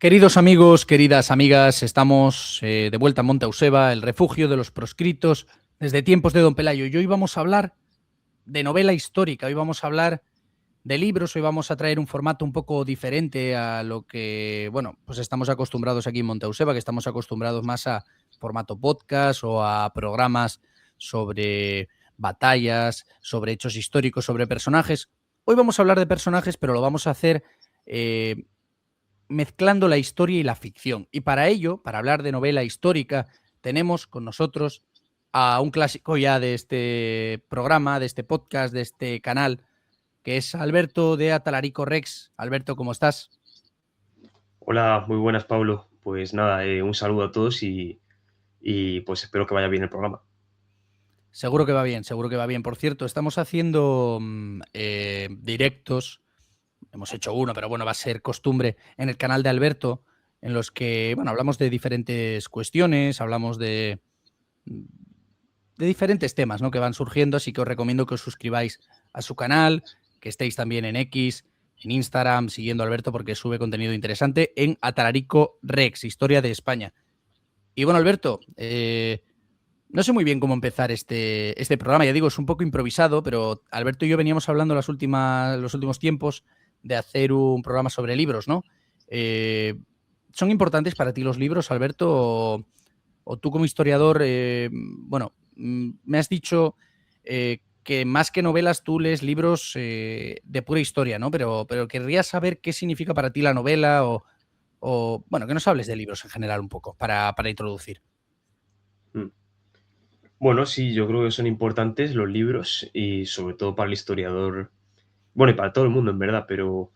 Queridos amigos, queridas amigas, estamos de vuelta en Monte Auseba, el refugio de los proscritos desde tiempos de Don Pelayo. Y hoy vamos a hablar de novela histórica, hoy vamos a hablar de libros, hoy vamos a traer un formato un poco diferente a lo que, bueno, pues estamos acostumbrados aquí en Monte Auseba, que estamos acostumbrados más a formato podcast o a programas sobre batallas, sobre hechos históricos, sobre personajes. Hoy vamos a hablar de personajes, pero lo vamos a hacer mezclando la historia y la ficción. Y para ello, para hablar de novela histórica, tenemos con nosotros a un clásico ya de este programa, de este podcast, de este canal, que es Alberto de Atalarico Rex. Alberto, ¿cómo estás? Hola, muy buenas, Pablo. Pues nada, un saludo a todos y pues espero que vaya bien el programa. Seguro que va bien, seguro que va bien. Por cierto, estamos haciendo directos, hemos hecho uno, pero bueno, va a ser costumbre en el canal de Alberto, en los que, bueno, hablamos de diferentes cuestiones, hablamos de diferentes temas, ¿no?, que van surgiendo, así que os recomiendo que os suscribáis a su canal, que estéis también en X, en Instagram, siguiendo a Alberto porque sube contenido interesante en Atalarico Rex, Historia de España. Y bueno, Alberto, no sé muy bien cómo empezar este programa, ya digo, es un poco improvisado, pero Alberto y yo veníamos hablando los últimos tiempos de hacer un programa sobre libros, ¿no? ¿Son importantes para ti los libros, Alberto? ¿O tú como historiador, bueno, me has dicho que más que novelas tú lees libros de pura historia, ¿no? Pero querría saber qué significa para ti la novela bueno, que nos hables de libros en general un poco para introducir. Mm. Bueno, sí, yo creo que son importantes los libros y sobre todo para el historiador, bueno, y para todo el mundo en verdad, pero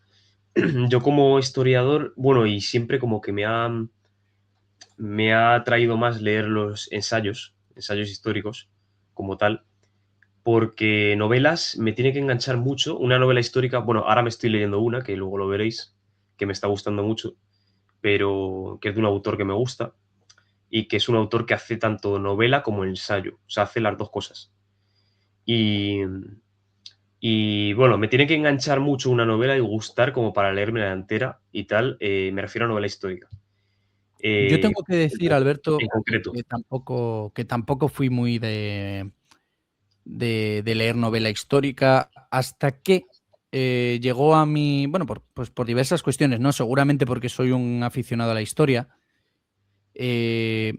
yo como historiador, bueno, y siempre como que me ha atraído más leer los ensayos históricos como tal, porque novelas me tiene que enganchar mucho. Una novela histórica, bueno, ahora me estoy leyendo una, que luego lo veréis, que me está gustando mucho, pero que es de un autor que me gusta y que es un autor que hace tanto novela como ensayo, o sea, hace las dos cosas. Y, y bueno, me tiene que enganchar mucho una novela y gustar como para leerme la entera y tal, me refiero a novela histórica. Yo tengo que decir, En Alberto, concreto. que tampoco fui muy de leer novela histórica hasta que llegó a mí, bueno, pues por diversas cuestiones, ¿no? Seguramente porque soy un aficionado a la historia, eh,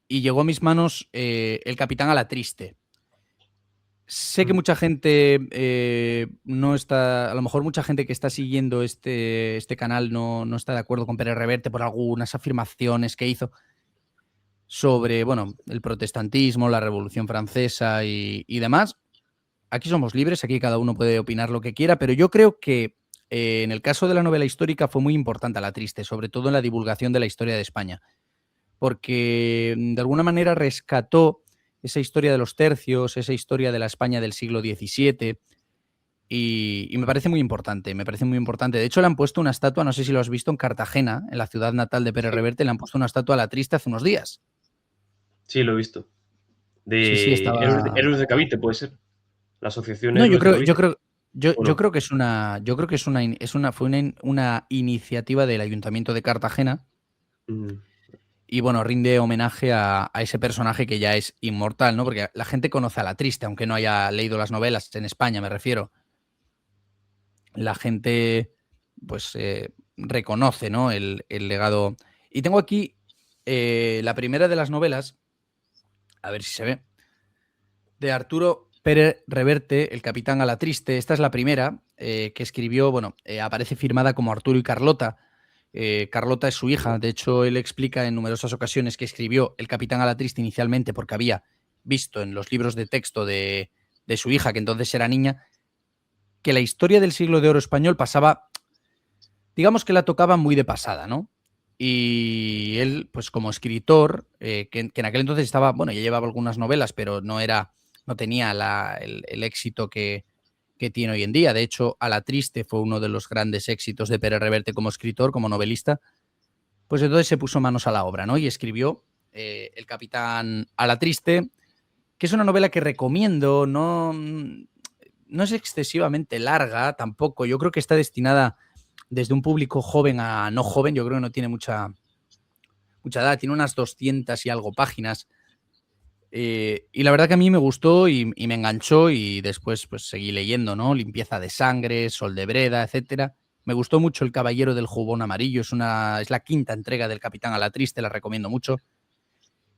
y llegó a mis manos El Capitán a la Triste. Sé que Mm. mucha gente no está, a lo mejor mucha gente que está siguiendo este canal no está de acuerdo con Pérez Reverte por algunas afirmaciones que hizo sobre, bueno, el protestantismo, la Revolución Francesa y demás. Aquí somos libres, aquí cada uno puede opinar lo que quiera, pero yo creo que en el caso de la novela histórica fue muy importante La Triste, sobre todo en la divulgación de la historia de España, porque de alguna manera rescató esa historia de los tercios, esa historia de la España del siglo XVII, y me parece muy importante, me parece muy importante. De hecho, le han puesto una estatua, no sé si lo has visto, en Cartagena, en la ciudad natal de Pérez Sí, Reverte, le han puesto una estatua a La Triste hace unos días. sí, lo he visto. Sí, sí, De estaba. Héroes de Cavite, puede ser. La asociación No, yo Héroes de creo, yo Cavite, creo, yo, ¿o yo no? creo que fue una iniciativa del Ayuntamiento de Cartagena Mm, y bueno, rinde homenaje a ese personaje que ya es inmortal, ¿no? Porque la gente conoce a La Triste, aunque no haya leído las novelas, en España me refiero. La gente, pues, reconoce, ¿no? El legado. Y tengo aquí la primera de las novelas, a ver si se ve, de Arturo Pérez Reverte, El Capitán a la Triste. Esta es la primera que escribió, bueno, aparece firmada como Arturo y Carlota. Carlota es su hija, de hecho él explica en numerosas ocasiones que escribió El Capitán a la Triste inicialmente porque había visto en los libros de texto de su hija, que entonces era niña, que la historia del siglo de oro español pasaba, digamos que la tocaba muy de pasada, ¿no? Y él, pues como escritor, que en aquel entonces estaba, bueno, ya llevaba algunas novelas, pero no tenía el éxito que tiene hoy en día. De hecho, A la Triste fue uno de los grandes éxitos de Pérez Reverte como escritor, como novelista. Pues entonces se puso manos a la obra, ¿no? Y escribió El Capitán a la Triste, que es una novela que recomiendo, no es excesivamente larga tampoco. Yo creo que está destinada desde un público joven a no joven. Yo creo que no tiene mucha edad, tiene unas 200 y algo páginas. Y la verdad que a mí me gustó y me enganchó, y después pues seguí leyendo, ¿no? Limpieza de sangre, Sol de Breda, etcétera. Me gustó mucho El Caballero del Jubón Amarillo, es la quinta entrega del Capitán Alatriste, la recomiendo mucho.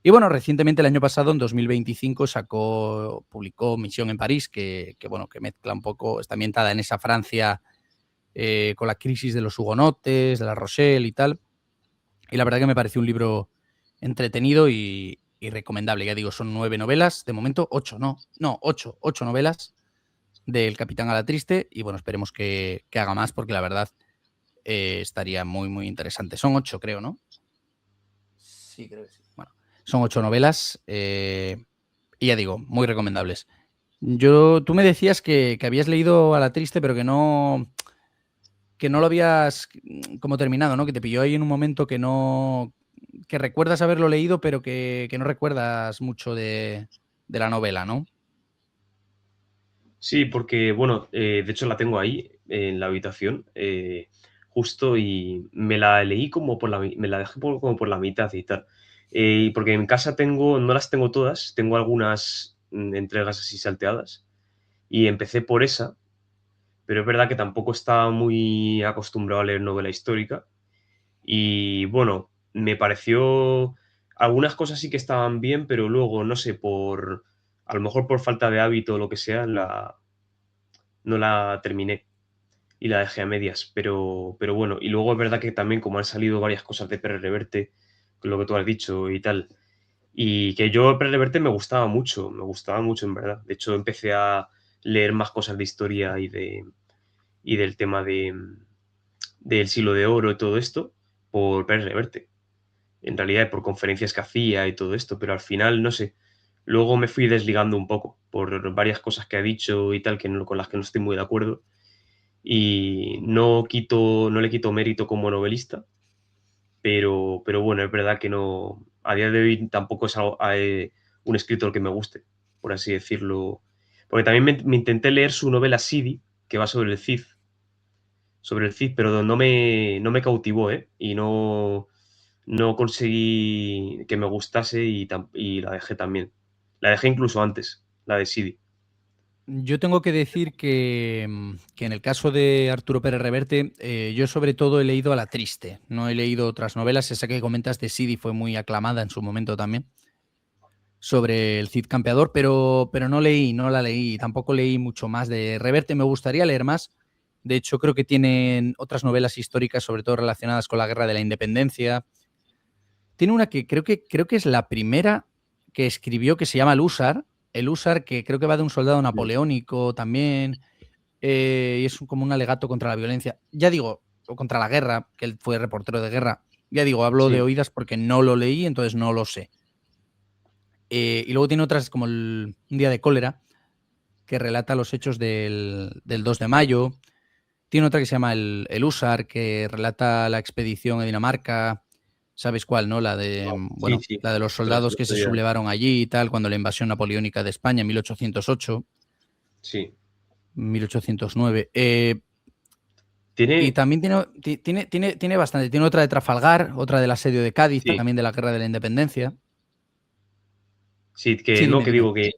Y bueno, recientemente, el año pasado, en 2025, publicó Misión en París, que mezcla un poco, está ambientada en esa Francia con la crisis de los hugonotes, de la Rochelle y tal. Y la verdad que me pareció un libro entretenido y recomendable. Ya digo, son 9 novelas, de momento 8 novelas del Capitán Alatriste, y bueno, esperemos que haga más, porque la verdad estaría muy, muy interesante. Son 8, creo, ¿no? Sí, creo que sí. Bueno, son 8 novelas y ya digo, muy recomendables. Tú me decías que habías leído Alatriste, pero que no lo habías como terminado, ¿no? Que te pilló ahí en un momento que recuerdas haberlo leído, pero que no recuerdas mucho de la novela, ¿no? Sí, porque, bueno, de hecho la tengo ahí en la habitación, justo, y me la leí como me la dejé como por la mitad y tal. Y porque en casa no las tengo todas, tengo algunas entregas así salteadas, y empecé por esa, pero es verdad que tampoco estaba muy acostumbrado a leer novela histórica. Y bueno, me pareció, algunas cosas sí que estaban bien, pero luego, no sé, a lo mejor por falta de hábito o lo que sea, no la terminé y la dejé a medias, pero bueno, y luego es verdad que también como han salido varias cosas de Pérez Reverte, con lo que tú has dicho y tal, y que yo Pérez Reverte me gustaba mucho en verdad. De hecho, empecé a leer más cosas de historia y del tema del Siglo de Oro y todo esto por Pérez Reverte. En realidad, por conferencias que hacía y todo esto, pero al final, no sé, luego me fui desligando un poco por varias cosas que ha dicho y tal, con las que no estoy muy de acuerdo, y no le quito mérito como novelista, pero bueno, es verdad que no, a día de hoy tampoco es un escritor que me guste, por así decirlo, porque también me intenté leer su novela Sidi, que va sobre el Cid, pero no me cautivó, ¿eh? Y no conseguí que me gustase, y la dejé también. La dejé incluso antes, la de Sidi. Yo tengo que decir que en el caso de Arturo Pérez Reverte, yo sobre todo he leído Alatriste, no he leído otras novelas. Esa que comentas de Sidi fue muy aclamada en su momento también, sobre el Cid Campeador, pero no la leí. Tampoco leí mucho más de Reverte. Me gustaría leer más. De hecho, creo que tienen otras novelas históricas, sobre todo relacionadas con la Guerra de la Independencia. Tiene una que creo que es la primera que escribió, que se llama El Húsar, que creo que va de un soldado napoleónico también, y es como un alegato contra la violencia. Ya digo, o contra la guerra, que él fue reportero de guerra. Ya digo, hablo de Sí, oídas porque no lo leí, entonces no lo sé. Y luego tiene otras como Un día de cólera, que relata los hechos del 2 de mayo. Tiene otra que se llama El Húsar, que relata la expedición a Dinamarca. ¿Sabes cuál, no? sí, sí. La de los Ostras, soldados que se sublevaron allí y tal, cuando la invasión napoleónica de España en 1808, Sí. 1809. Y Tiene, también tiene bastante. Tiene otra de Trafalgar, otra del asedio de Cádiz, sí, también de la Guerra de la Independencia. sí, Sí, dime, que dime. digo que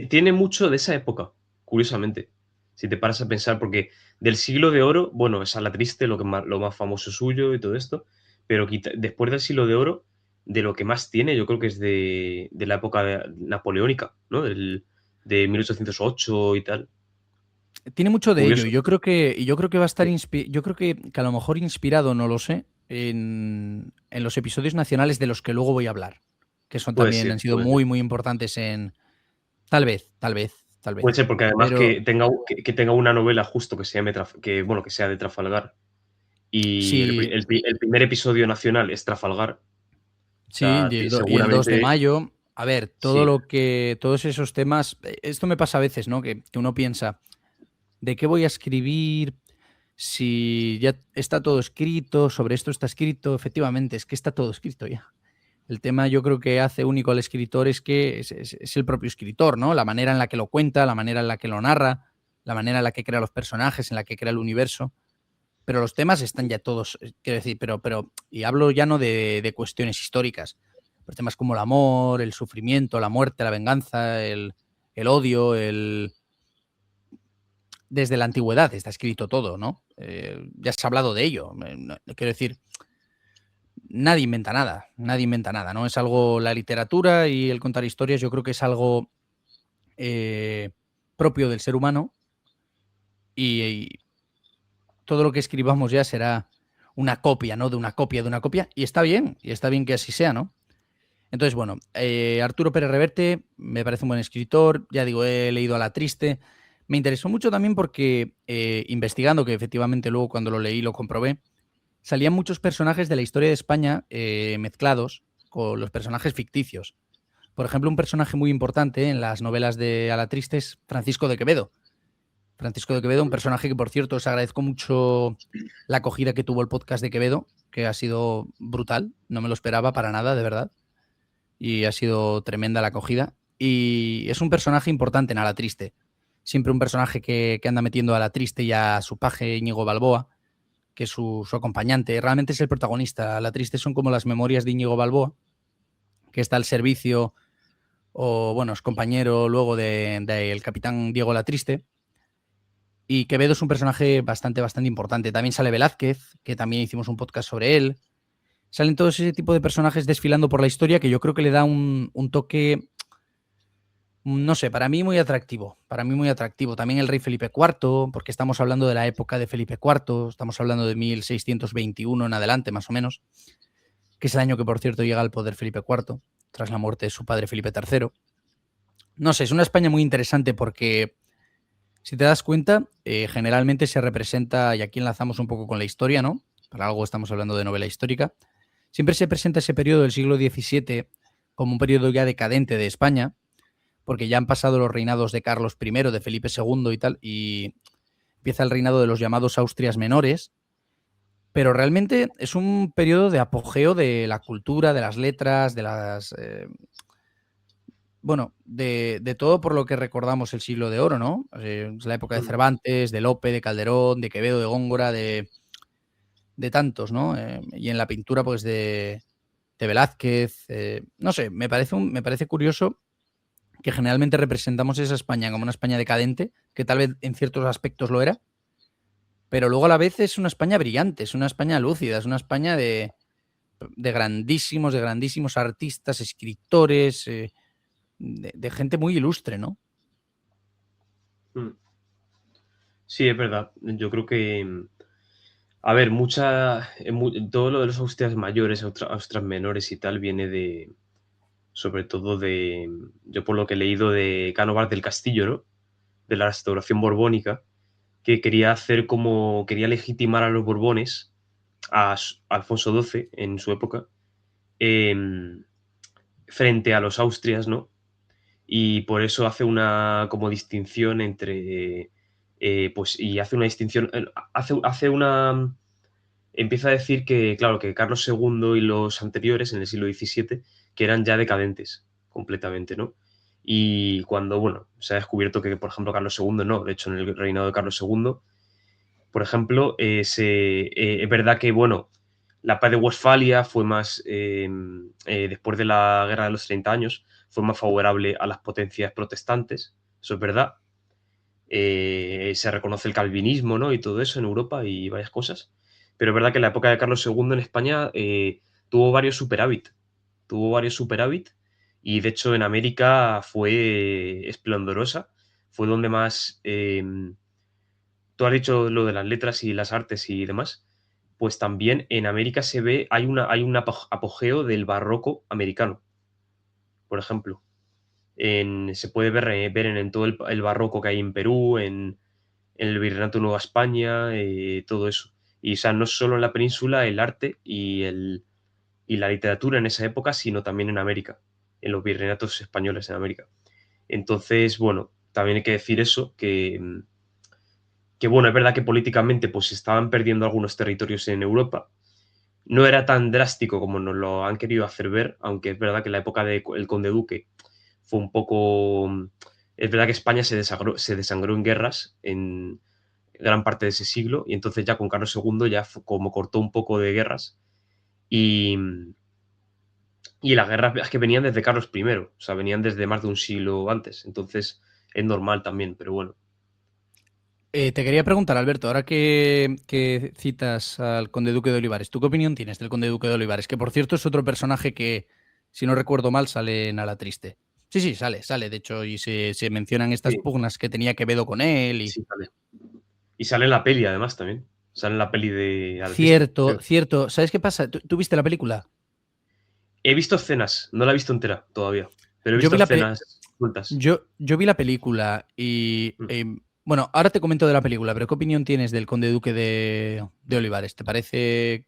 tiene mucho de esa época, curiosamente. Si te paras a pensar, porque del Siglo de Oro, bueno, es a la triste lo más famoso suyo y todo esto, pero después del Siglo de Oro, de lo que más tiene, yo creo que es de la época napoleónica, ¿no? De 1808 y tal. Tiene mucho de ello. Curioso. Yo creo que va a estar Sí, yo creo que a lo mejor inspirado, no lo sé, en los episodios nacionales de los que luego voy a hablar, que son puede también ser, han sido puede ser. muy, muy importantes en. Tal vez, tal vez, tal Puede vez. ser porque además Pero que tenga una novela justo que se llame bueno, que sea de Trafalgar, y sí, el primer episodio nacional es Trafalgar. O sí, sea, y el 2 de seguramente mayo. A ver, sí, todos esos temas, esto me pasa a veces, ¿no? Que uno piensa, ¿de qué voy a escribir si ya está todo escrito? Sobre esto está escrito. Efectivamente, es que está todo escrito ya. El tema, yo creo, que hace único al escritor es que es el propio escritor, ¿no? La manera en la que lo cuenta, la manera en la que lo narra, la manera en la que crea los personajes, en la que crea el universo. pero los temas están ya todos, quiero decir, y hablo ya no de cuestiones históricas, pero temas como el amor, el sufrimiento, la muerte, la venganza, el odio, desde la antigüedad está escrito todo, ¿no? Ya se ha hablado de ello. Quiero decir, nadie inventa nada, ¿no? Es algo, la literatura y el contar historias, yo creo que es algo propio del ser humano y todo lo que escribamos ya será una copia, ¿no? De una copia, y está bien que así sea, ¿no? Entonces, bueno, Arturo Pérez Reverte me parece un buen escritor, ya digo, he leído a La Triste, me interesó mucho también porque investigando, que efectivamente luego cuando lo leí lo comprobé, salían muchos personajes de la historia de España mezclados con los personajes ficticios. Por ejemplo, un personaje muy importante en las novelas de A la Triste es Francisco de Quevedo. Francisco de Quevedo, un personaje que, por cierto, os agradezco mucho la acogida que tuvo el podcast de Quevedo, que ha sido brutal, no me lo esperaba para nada, de verdad, y ha sido tremenda la acogida. Y es un personaje importante en A la Triste. Siempre un personaje que anda metiendo a La Triste y a su paje Íñigo Balboa, que es su acompañante. Realmente es el protagonista. A La Triste son como las memorias de Íñigo Balboa, que está al servicio, o bueno, es compañero luego del capitán Diego La Triste. Y Quevedo es un personaje bastante importante. También sale Velázquez, que también hicimos un podcast sobre él. Salen todos ese tipo de personajes desfilando por la historia que yo creo que le da un toque, no sé, para mí muy atractivo. También el rey Felipe IV, porque estamos hablando de la época de Felipe IV, estamos hablando de 1621 en adelante, más o menos, que es el año que, por cierto, llega al poder Felipe IV, tras la muerte de su padre Felipe III. No sé, es una España muy interesante porque, si te das cuenta, generalmente se representa, y aquí enlazamos un poco con la historia, ¿no? Para algo estamos hablando de novela histórica. Siempre se presenta ese periodo del siglo XVII como un periodo ya decadente de España, porque ya han pasado los reinados de Carlos I, de Felipe II y tal, y empieza el reinado de los llamados Austrias menores, pero realmente es un periodo de apogeo de la cultura, de las letras, de las... bueno, de todo por lo que recordamos el siglo de oro, ¿no? Es la época de Cervantes, de Lope, de Calderón, de Quevedo, de Góngora, de tantos, ¿no? Y en la pintura, pues de Velázquez. No sé, me parece curioso que generalmente representamos esa España como una España decadente, que tal vez en ciertos aspectos lo era, pero luego a la vez es una España brillante, es una España lúcida, es una España de grandísimos artistas, escritores, de gente muy ilustre, ¿no? Sí, es verdad. Yo creo que, a ver, todo lo de los Austrias mayores, Austrias menores y tal, viene sobre todo yo por lo que he leído de Cánovas del Castillo, ¿no? De la restauración borbónica, que quería legitimar a los Borbones, a Alfonso XII en su época, frente a los Austrias, ¿no? Y por eso hace una como distinción entre, pues, y hace una distinción, empieza a decir que, claro, que Carlos II y los anteriores, en el siglo XVII, que eran ya decadentes completamente, ¿no? Y cuando, bueno, se ha descubierto que, por ejemplo, Carlos II no, de hecho, en el reinado de Carlos II, por ejemplo, es verdad que, bueno, la paz de Westfalia fue más, después de la Guerra de los 30 años, fue más favorable a las potencias protestantes, eso es verdad. Se reconoce el calvinismo, ¿no? Y todo eso en Europa y varias cosas. Pero es verdad que en la época de Carlos II en España tuvo varios superávit y de hecho en América fue esplendorosa, fue donde más... tú has dicho lo de las letras y las artes y demás, pues también en América hay un apogeo del barroco americano, por ejemplo. Se puede ver en todo el barroco que hay en Perú, en el Virreinato de Nueva España, todo eso. Y o sea, no solo en la península el arte y la literatura en esa época, sino también en América, en los virreinatos españoles en América. Entonces, bueno, también hay que decir eso, que bueno, es verdad que políticamente pues se estaban perdiendo algunos territorios en Europa. No era tan drástico como nos lo han querido hacer ver, aunque es verdad que la época del Conde Duque fue un poco... Es verdad que España se desangró en guerras gran parte de ese siglo, y entonces ya con Carlos II ya como cortó un poco de guerras, y, y las guerras es que venían desde Carlos I, o sea, venían desde más de un siglo antes, entonces es normal también, pero bueno. Te quería preguntar, Alberto, ahora que citas al conde duque de Olivares, ¿tú qué opinión tienes del conde duque de Olivares? Que por cierto es otro personaje que, si no recuerdo mal, sale en A la Triste. Sí, sí, sale, de hecho, y se mencionan estas Sí, pugnas que tenía Quevedo con él y... sí sale. Y sale en la peli además también, sale en la peli de A la Triste, Cierto, creo. cierto. ¿Sabes qué pasa? ¿Tú viste la película? He visto escenas, no la he visto entera todavía, pero he Yo visto vi la, pe- escenas sueltas. yo vi la película y... Mm. bueno, ahora te comento de la película, pero ¿qué opinión tienes del conde duque de Olivares? ¿Te parece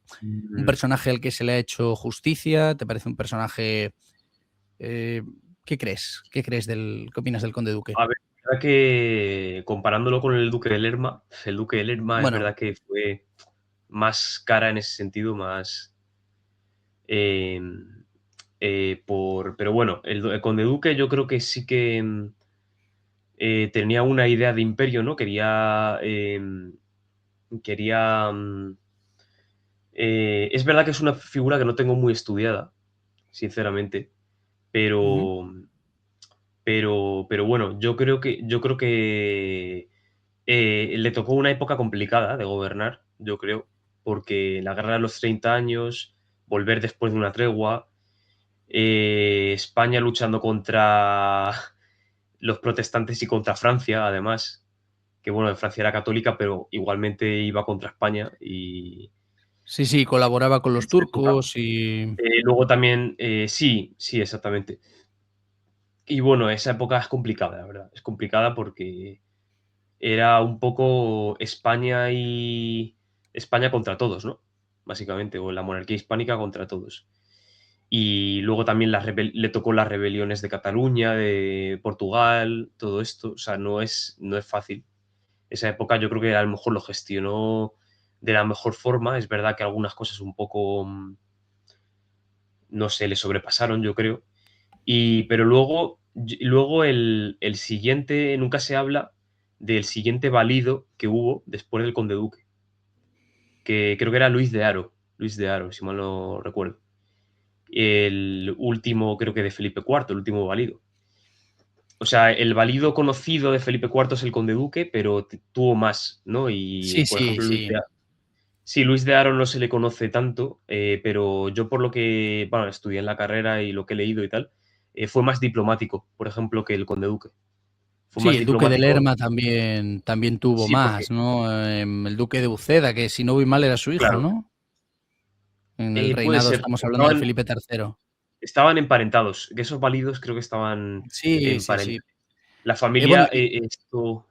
un Mm, personaje al que se le ha hecho justicia? ¿Te parece un personaje... Eh, ¿qué crees? ¿Qué opinas del Conde Duque? a ver, es verdad que comparándolo con el Duque de Lerma, el Duque de Lerma es Bueno, verdad que fue más cara en ese sentido, más, em, pero bueno, el Conde Duque yo creo que sí que, tenía una idea de imperio, ¿no? Quería, es verdad que es una figura que no tengo muy estudiada, sinceramente, ujú, pero pero bueno, yo creo que, le tocó una época complicada de gobernar, yo creo, porque la guerra de los 30 años, volver después de una tregua, España luchando contra los protestantes y contra Francia, además, que bueno, Francia era católica, pero igualmente iba contra España y sí, sí, colaboraba con en los esa época. turcos y... Luego también, sí, sí, exactamente. Y bueno, esa época es complicada, la verdad. Es complicada porque era un poco España contra todos, ¿no? Básicamente, o la monarquía hispánica contra todos. Y luego también le tocó las rebeliones de Cataluña, de Portugal, todo esto. O sea, no es fácil. Esa época yo creo que a lo mejor lo gestionó de la mejor forma. Es verdad que algunas cosas un poco, no sé, le sobrepasaron, yo creo. Pero luego el siguiente, nunca se habla del siguiente valido que hubo después del conde duque, que creo que era Luis de Haro, si mal no recuerdo. El último, creo que de Felipe IV, el último valido. O sea, el valido conocido de Felipe IV es el conde duque, pero tuvo más, ¿no? Y, Sí, por sí, ejemplo, sí. sí, Luis de Haro no se le conoce tanto, pero yo por lo que, bueno, estudié en la carrera y lo que he leído y tal, fue más diplomático, por ejemplo, que el conde duque. Fue Sí, más el Duque de diplomático. Lerma también tuvo Sí, porque, más, ¿no? El Duque de Uceda, que si no voy mal era su hijo, claro, ¿no? En el puede reinado ser. estamos hablando de Felipe III. Estaban emparentados, que esos válidos creo que estaban Sí, sí, sí. emparentados. La Bueno, familia,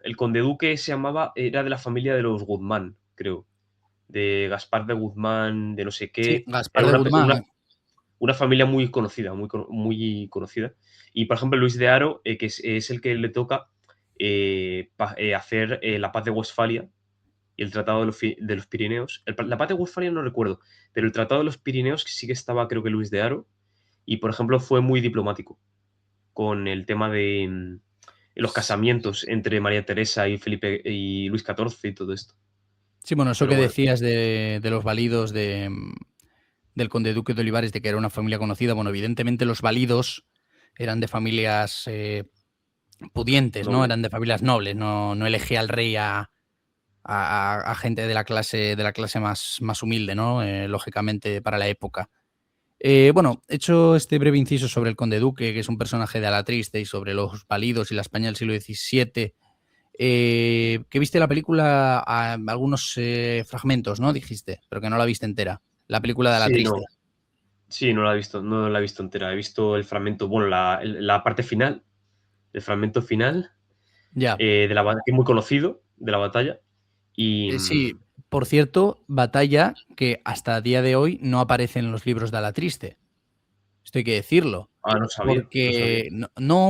el conde duque se llamaba, era de la familia de los Guzmán, creo, de Gaspar de Guzmán, de no sé sí, qué. Era Gaspar de Guzmán. una familia muy conocida, muy conocida. Y, por ejemplo, Luis de Haro, que es el que le toca hacer la paz de Westfalia y el Tratado de los Pirineos. La paz de Westfalia no recuerdo, pero el Tratado de los Pirineos sí que estaba, creo que Luis de Haro, y, por ejemplo, fue muy diplomático con el tema de los casamientos entre María Teresa y Felipe y Luis XIV y todo esto. Sí, bueno, eso Pero que bueno, decías de los válidos del conde duque de Olivares, de que era una familia conocida, bueno, evidentemente los válidos eran de familias pudientes, ¿no? noble. Eran de familias nobles, no elegía al rey a gente de la clase más humilde, ¿no? Lógicamente para la época. Bueno, hecho este breve inciso sobre el conde duque, que es un personaje de A la Triste, y sobre los válidos y la España del siglo XVII, que viste la película, algunos fragmentos, ¿no? Dijiste, pero que no la viste entera. La película de A la Sí, Triste. no. Sí, no la he visto, no la he visto entera. He visto el fragmento, bueno, la parte final, el fragmento final Ya. de que es muy conocido, de la batalla. Y Sí, por cierto, batalla que hasta día de hoy no aparece en los libros de A la Triste. Esto hay que decirlo. no sabía, no sabía. Porque,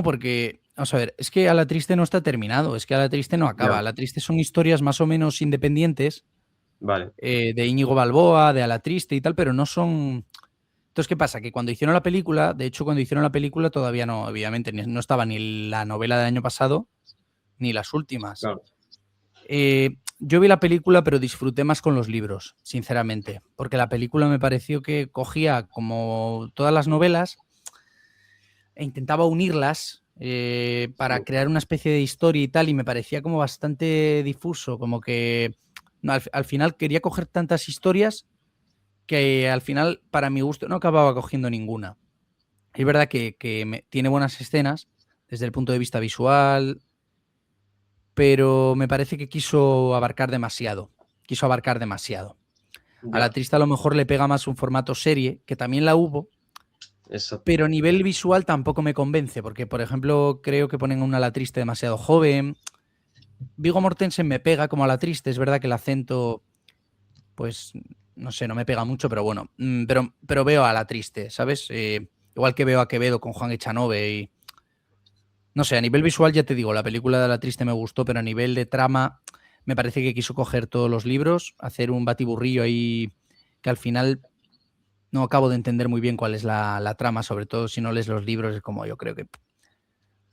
porque, vamos a ver, es que A la Triste no está terminado, es que A la Triste no Ya, acaba. A la Triste son historias más o menos independientes vale, de Íñigo Balboa, de A la Triste y tal, pero no son... Entonces, ¿qué pasa? Que cuando hicieron la película, de hecho, cuando hicieron la película todavía no, obviamente, no estaba ni la novela del año pasado ni las últimas. claro. yo vi la película, pero disfruté más con los libros, sinceramente, porque la película me pareció que cogía como todas las novelas e intentaba unirlas para crear una especie de historia y tal, y me parecía como bastante difuso, como que no, al final quería coger tantas historias que al final, para mi gusto, no acababa cogiendo ninguna. Es verdad que tiene buenas escenas desde el punto de vista visual, pero me parece que quiso abarcar demasiado. Quiso abarcar demasiado. A la Ya, triste a lo mejor le pega más un formato serie, que también la hubo, exacto. pero a nivel visual tampoco me convence, porque, por ejemplo, creo que ponen a una La Triste demasiado joven. Viggo Mortensen me pega como a La Triste, es verdad que el acento, pues, no sé, no me pega mucho, pero bueno, pero veo a La Triste, ¿sabes? Igual que veo a Quevedo con Juan Echanove y... No sé, a nivel visual ya te digo, la película de La Triste me gustó, pero a nivel de trama me parece que quiso coger todos los libros, hacer un batiburrillo ahí que al final no acabo de entender muy bien cuál es la trama, sobre todo si no lees los libros, es como yo creo que...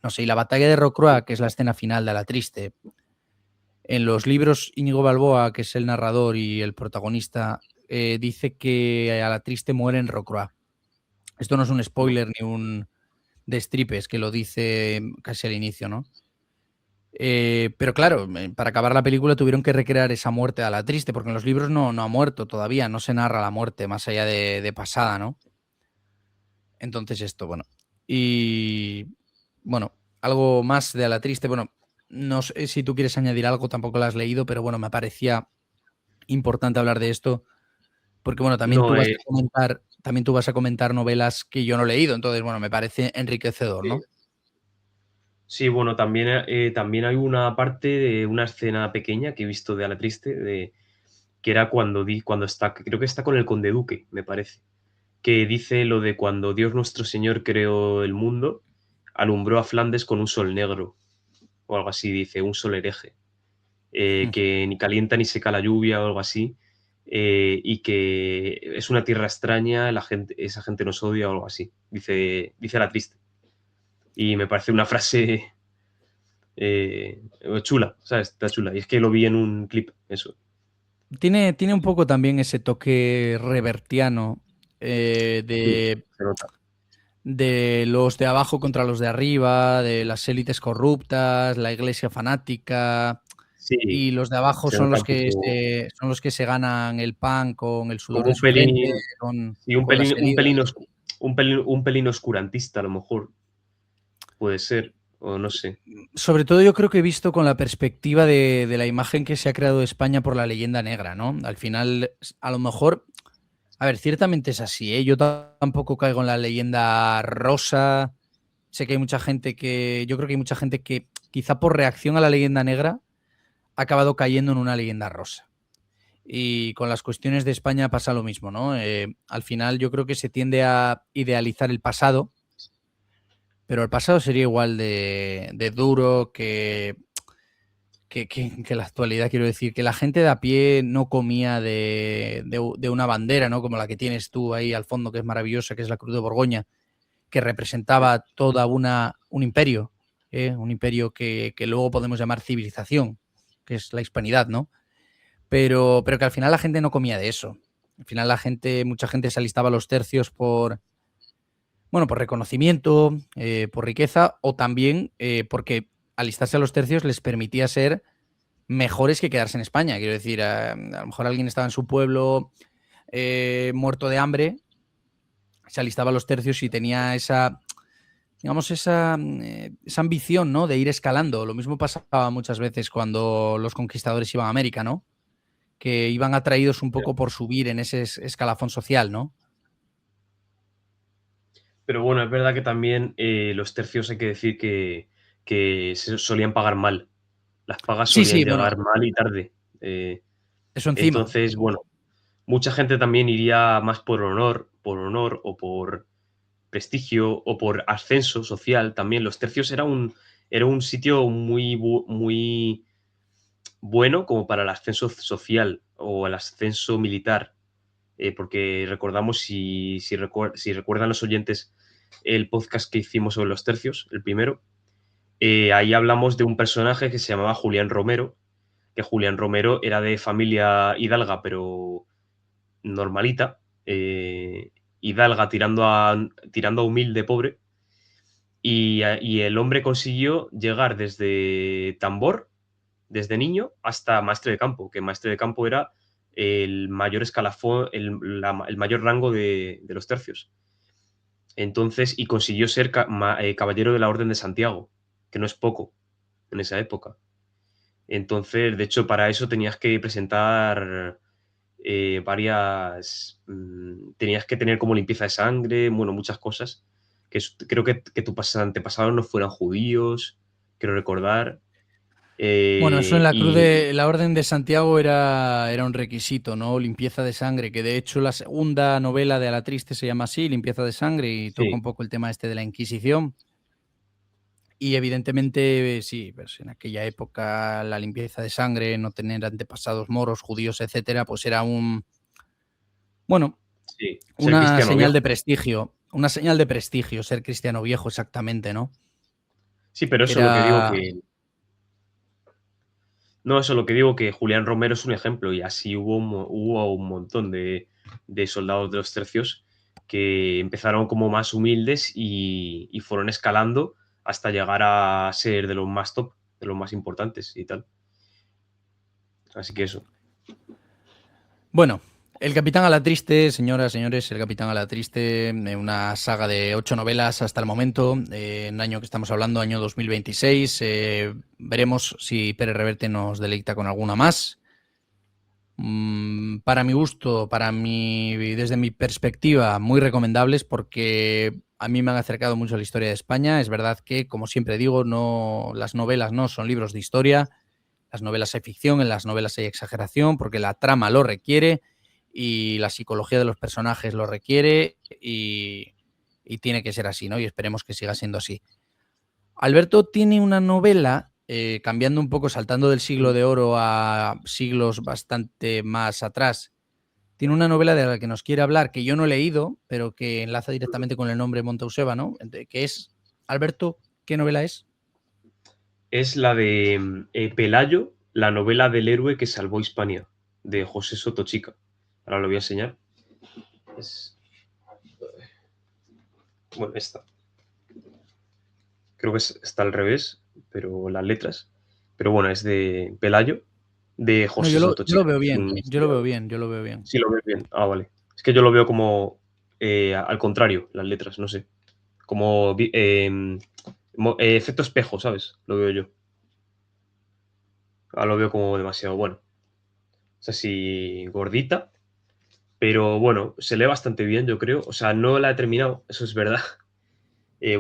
No sé, y la batalla de Rocroi, que es la escena final de La Triste, en los libros Íñigo Balboa, que es el narrador y el protagonista, dice que a La Triste muere en Rocroi. Esto no es un spoiler ni un destripe, es que lo dice casi al inicio, ¿no? Pero claro, para acabar la película tuvieron que recrear esa muerte a La Triste, porque en los libros no ha muerto todavía, no se narra la muerte más allá de pasada, ¿no? Entonces esto, bueno. Y bueno, algo más de A la Triste, bueno, no sé si tú quieres añadir algo, tampoco lo has leído, pero bueno, me parecía importante hablar de esto, porque bueno, No, también tú vas a comentar novelas que yo no he leído, entonces bueno, me parece enriquecedor, sí. ¿no? Sí, bueno, también hay una parte de una escena pequeña que he visto de A la Triste, que era cuando está, creo que está con el Conde Duque, me parece, que dice lo de cuando Dios nuestro Señor creó el mundo, alumbró a Flandes con un sol negro, o algo así, dice, un sol hereje, Mm. que ni calienta ni seca la lluvia o algo así, y que es una tierra extraña, esa gente nos odia o algo así, dice La Triste. Y me parece una frase chula, ¿sabes? Está chula. Y es que lo vi en un clip, eso. Tiene un poco también ese toque revertiano Sí, se nota. de los de abajo contra los de arriba, de las élites corruptas, la iglesia fanática, Sí, y los de abajo se son nota los un que poco son los que se ganan el pan con el sudor como de un su frente, pelín, sí, un con las pelín, heridas. un pelín oscurantista, a lo mejor, puede ser, o no sé. Sobre todo yo creo que he visto con la perspectiva de la imagen que se ha creado de España por la leyenda negra, ¿no? Al final, a lo mejor, a ver, ciertamente es así, ¿eh? Yo tampoco caigo en la leyenda rosa. Sé que hay mucha gente yo creo que hay mucha gente que quizá por reacción a la leyenda negra ha acabado cayendo en una leyenda rosa. Y con las cuestiones de España pasa lo mismo, ¿no? Al final yo creo que se tiende a idealizar el pasado, pero el pasado sería igual de duro que la actualidad, quiero decir, que la gente de a pie no comía de una bandera, ¿no? Como la que tienes tú ahí al fondo, que es maravillosa, que es la Cruz de Borgoña, que representaba toda un imperio, un imperio que luego podemos llamar civilización, que es la hispanidad, ¿no? Pero que al final la gente no comía de eso. Al final mucha gente se alistaba a los tercios bueno, por reconocimiento, por riqueza, o también porque alistarse a los tercios les permitía ser mejores que quedarse en España. Quiero decir, a lo mejor alguien estaba en su pueblo muerto de hambre, se alistaba a los tercios y tenía digamos, esa ambición, ¿no? De ir escalando. Lo mismo pasaba muchas veces cuando los conquistadores iban a América, ¿no? Que iban atraídos un poco por subir en ese escalafón social, ¿no? Pero bueno, es verdad que también los tercios hay que decir que se solían pagar mal. Las pagas Sí, solían sí, bueno, llegar mal y tarde. Eh, eso encima. entonces, bueno, mucha gente también iría más por honor o por prestigio o por ascenso social también. Los tercios era un sitio muy bueno como para el ascenso social o el ascenso militar, porque recordamos, si recuerdan los oyentes, el podcast que hicimos sobre los tercios, el primero, ahí hablamos de un personaje que se llamaba Julián Romero, que Julián Romero era de familia hidalga, pero normalita, hidalga tirando a humilde, pobre, y el hombre consiguió llegar desde tambor, desde niño, hasta maestre de campo, que maestre de campo era el mayor escalafón, el mayor rango de los tercios. Entonces, y consiguió ser caballero de la Orden de Santiago, que no es poco en esa época. Entonces, de hecho, para eso tenías que presentar tenías que tener como limpieza de sangre, bueno, muchas cosas. Creo que tus antepasados no fueran judíos, quiero recordar. Bueno, eso en la Cruz Y de la Orden de Santiago era un requisito, ¿no? Limpieza de sangre, que de hecho la segunda novela de Alatriste se llama así, Limpieza de sangre, y toca sí, un poco el tema este de la Inquisición. Y evidentemente, sí, pues en aquella época la limpieza de sangre, no tener antepasados moros, judíos, etcétera, pues era bueno, sí, ser una cristiano señal viejo. de prestigio, ser cristiano viejo, exactamente, ¿no? Sí, pero eso lo que digo Era, que. No, eso lo que digo que Julián Romero es un ejemplo y así hubo un montón de soldados de los tercios que empezaron como más humildes y fueron escalando hasta llegar a ser de los más top, de los más importantes y tal. Así que eso. bueno, El Capitán Alatriste, señoras, señores, El Capitán Alatriste, una saga de 8 novelas hasta el momento, en el año que estamos hablando, año 2026. Veremos si Pérez Reverte nos deleita con alguna más. Para mi gusto, desde mi perspectiva, muy recomendables porque a mí me han acercado mucho a la historia de España. Es verdad que, como siempre digo, no, las novelas no son libros de historia. Las novelas hay ficción, en las novelas hay exageración, porque la trama lo requiere y la psicología de los personajes lo requiere y tiene que ser así, ¿no? Y esperemos que siga siendo así. Alberto tiene una novela, cambiando un poco, saltando del siglo de oro a siglos bastante más atrás. Tiene una novela de la que nos quiere hablar, que yo no he leído, pero que enlaza directamente con el nombre Monteuseba, ¿no? Que es, Alberto, ¿qué novela es? Es la de Pelayo, la novela del héroe que salvó Hispania, de José Sotochica. Ahora lo voy a enseñar. Es, bueno, esta. Creo que está al revés, pero las letras. Pero bueno, es de Pelayo, de No, José yo lo Sotochica, veo que es bien, un yo lo veo historiador. bien, yo lo veo bien. Sí, lo ves bien. Ah, vale. Es que yo lo veo como al contrario, las letras, no sé. Como efecto espejo, ¿sabes? Lo veo yo. Ahora lo veo como demasiado bueno. O sea, así gordita, pero bueno, se lee bastante bien, yo creo. O sea, no la he terminado, eso es verdad.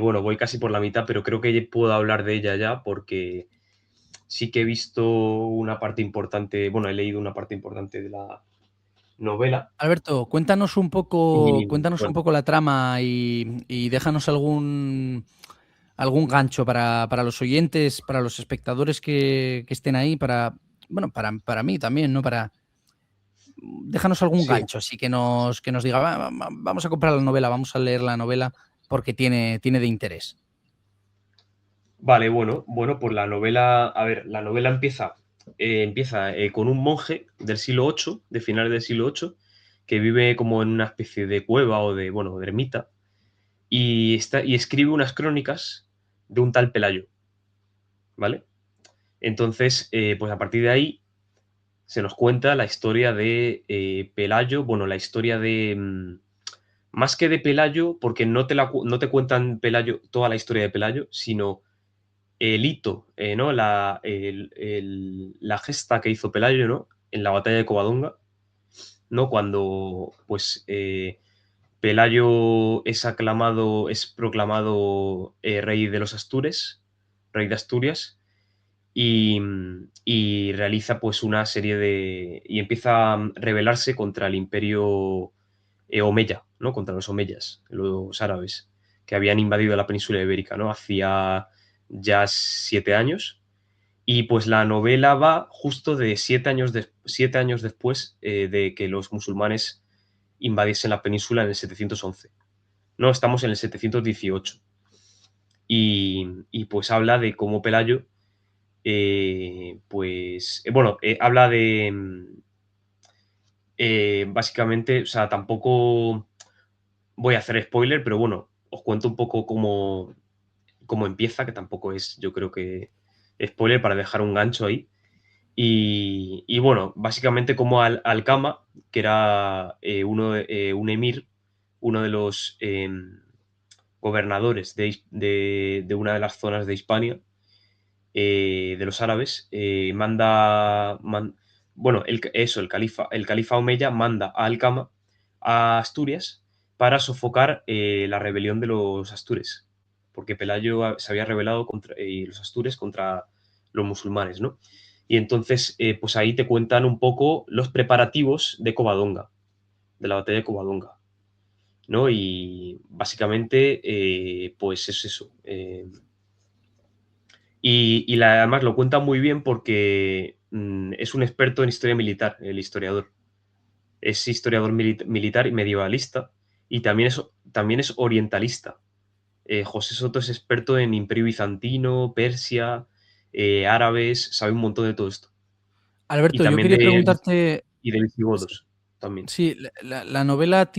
Bueno, voy casi por la mitad, pero creo que puedo hablar de ella ya porque sí que he visto una parte importante, bueno, he leído una parte importante de la novela Alberto, y cuéntanos un bueno, poco la trama y déjanos algún gancho para los oyentes, para los espectadores que estén ahí, bueno, para mí también, ¿no? Déjanos algún sí. gancho, así que nos diga, vamos a comprar la novela, vamos a leer la novela porque tiene de interés. Vale, bueno, pues la novela, a ver, la novela empieza con un monje del siglo VIII, de finales del siglo VIII, que vive como en una especie de cueva o de, bueno, de ermita, y escribe unas crónicas de un tal Pelayo, ¿vale? Entonces, pues a partir de ahí se nos cuenta la historia de Pelayo, bueno, la historia de, más que de Pelayo, porque no te cuentan Pelayo, toda la historia de Pelayo, sino el hito, ¿no? La gesta que hizo Pelayo, ¿no? En la batalla de Covadonga, ¿no? Cuando, pues, Pelayo es proclamado rey de los Astures, rey de Asturias, y realiza, pues, una serie y empieza a rebelarse contra el imperio omeya, ¿no? Contra los omeyas, los árabes, que habían invadido la península ibérica, ¿no? Hacía ya 7 años. Y pues la novela va justo de 7 años después de que los musulmanes invadiesen la península en el 711. No, estamos en el 718. Y pues habla de cómo Pelayo pues, bueno, habla de, básicamente, o sea, tampoco voy a hacer spoiler, pero bueno, os cuento un poco cómo empieza, que tampoco es, yo creo que spoiler para dejar un gancho ahí. Y bueno, básicamente como Al-Kama, que era un emir, uno de los gobernadores de una de las zonas de Hispania, de los árabes, bueno, el califa Omeya manda a Al-Kama a Asturias para sofocar la rebelión de los astures, porque Pelayo se había rebelado contra los astures contra los musulmanes, ¿no? Y entonces, pues ahí te cuentan un poco los preparativos de Covadonga, de la batalla de Covadonga, ¿no? Y básicamente, pues es eso. Además lo cuenta muy bien porque es un experto en historia militar, el historiador. Es historiador militar y medievalista y también es orientalista. José Soto es experto en Imperio Bizantino, Persia, árabes, sabe un montón de todo esto. Y Alberto, yo también quería preguntarte, de visigodos, también. sí, la novela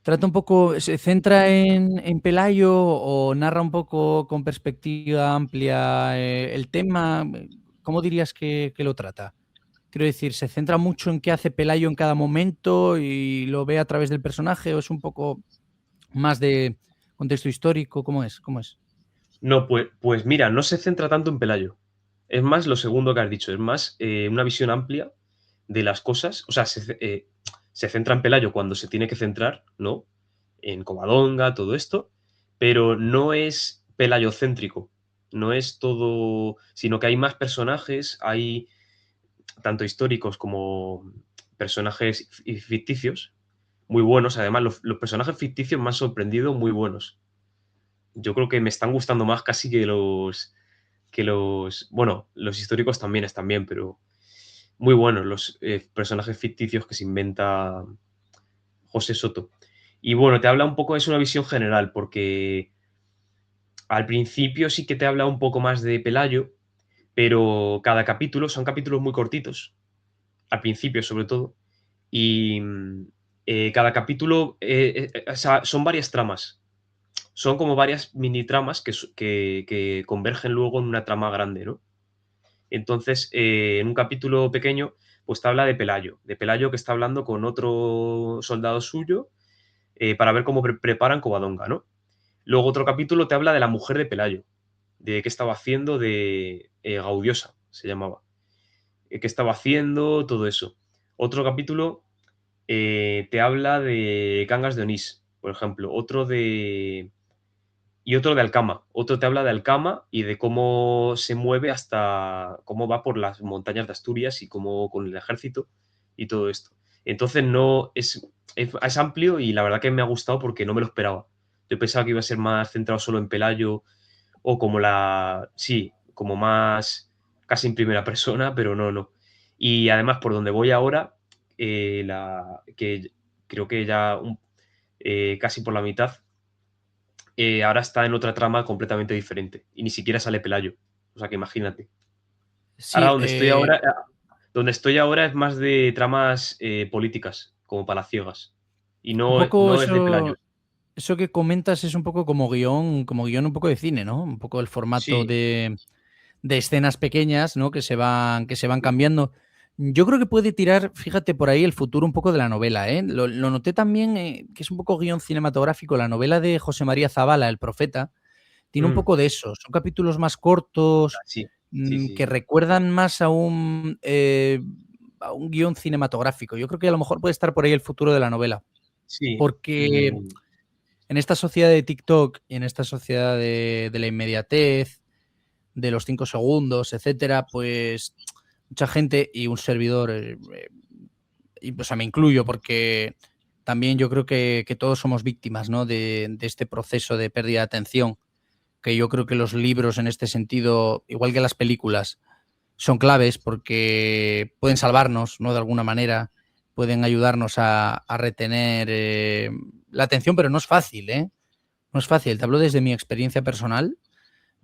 trata un poco, se centra en Pelayo o narra un poco con perspectiva amplia el tema. ¿Cómo dirías que lo trata? Quiero decir, ¿se centra mucho en qué hace Pelayo en cada momento y lo ve a través del personaje o es un poco más de contexto histórico? ¿Cómo es? ¿Cómo es? No, pues mira, no se centra tanto en Pelayo. Es más lo segundo que has dicho, es más una visión amplia de las cosas. O sea, se centra en Pelayo cuando se tiene que centrar, ¿no? En Covadonga, todo esto, pero no es pelayocéntrico. No es todo, sino que hay más personajes, hay tanto históricos como personajes ficticios, muy buenos. Además, los personajes ficticios me han sorprendido muy buenos. Yo creo que me están gustando más casi bueno, los históricos también están bien, pero muy buenos los personajes ficticios que se inventa José Soto. Y bueno, te habla un poco, es una visión general, porque al principio sí que te habla un poco más de Pelayo, pero cada capítulo son capítulos muy cortitos, al principio sobre todo, y cada capítulo o sea, son varias tramas. Son como varias mini tramas que convergen luego en una trama grande, ¿no? Entonces, en un capítulo pequeño, pues te habla de Pelayo que está hablando con otro soldado suyo para ver cómo preparan Covadonga, ¿no? Luego otro capítulo te habla de la mujer de Pelayo, de qué estaba haciendo, de Gaudiosa, se llamaba. Qué estaba haciendo, todo eso. Otro capítulo te habla de Cangas de Onís, por ejemplo. Otro de Alcama. Otro te habla de Alcama y de cómo se mueve hasta cómo va por las montañas de Asturias y cómo con el ejército y todo esto. Entonces no es amplio y la verdad que me ha gustado porque no me lo esperaba. Yo pensaba que iba a ser más centrado solo en Pelayo o sí, como más casi en primera persona, pero no, no. Y además por donde voy ahora, que creo que ya casi por la mitad, ahora está en otra trama completamente diferente y ni siquiera sale Pelayo. O sea que imagínate. Ahora Sí, donde estoy ahora es más de tramas políticas, como palaciegas. Y un no, poco no es de Pelayo. eso que comentas es un poco como guión un poco de cine, ¿no? Un poco el formato Sí, de escenas pequeñas, ¿no? Que se van cambiando. Yo creo que puede tirar, fíjate, por ahí el futuro un poco de la novela, ¿eh? Lo noté también, que es un poco guión cinematográfico. La novela de José María Zabala, El Profeta, tiene un mm, poco de eso. Son capítulos más cortos, sí, sí, sí, que sí. recuerdan más a un guión cinematográfico. Yo creo que a lo mejor puede estar por ahí el futuro de la novela. Sí, Porque en esta sociedad de TikTok y en esta sociedad de la inmediatez, de los 5 segundos, etcétera, pues mucha gente y un servidor, y, o sea, me incluyo porque también yo creo que todos somos víctimas, ¿no? de este proceso de pérdida de atención, que yo creo que los libros en este sentido, igual que las películas, son claves porque pueden salvarnos, ¿no? De alguna manera, pueden ayudarnos a retener la atención, pero no es fácil, ¿eh? No es fácil. Te hablo desde mi experiencia personal.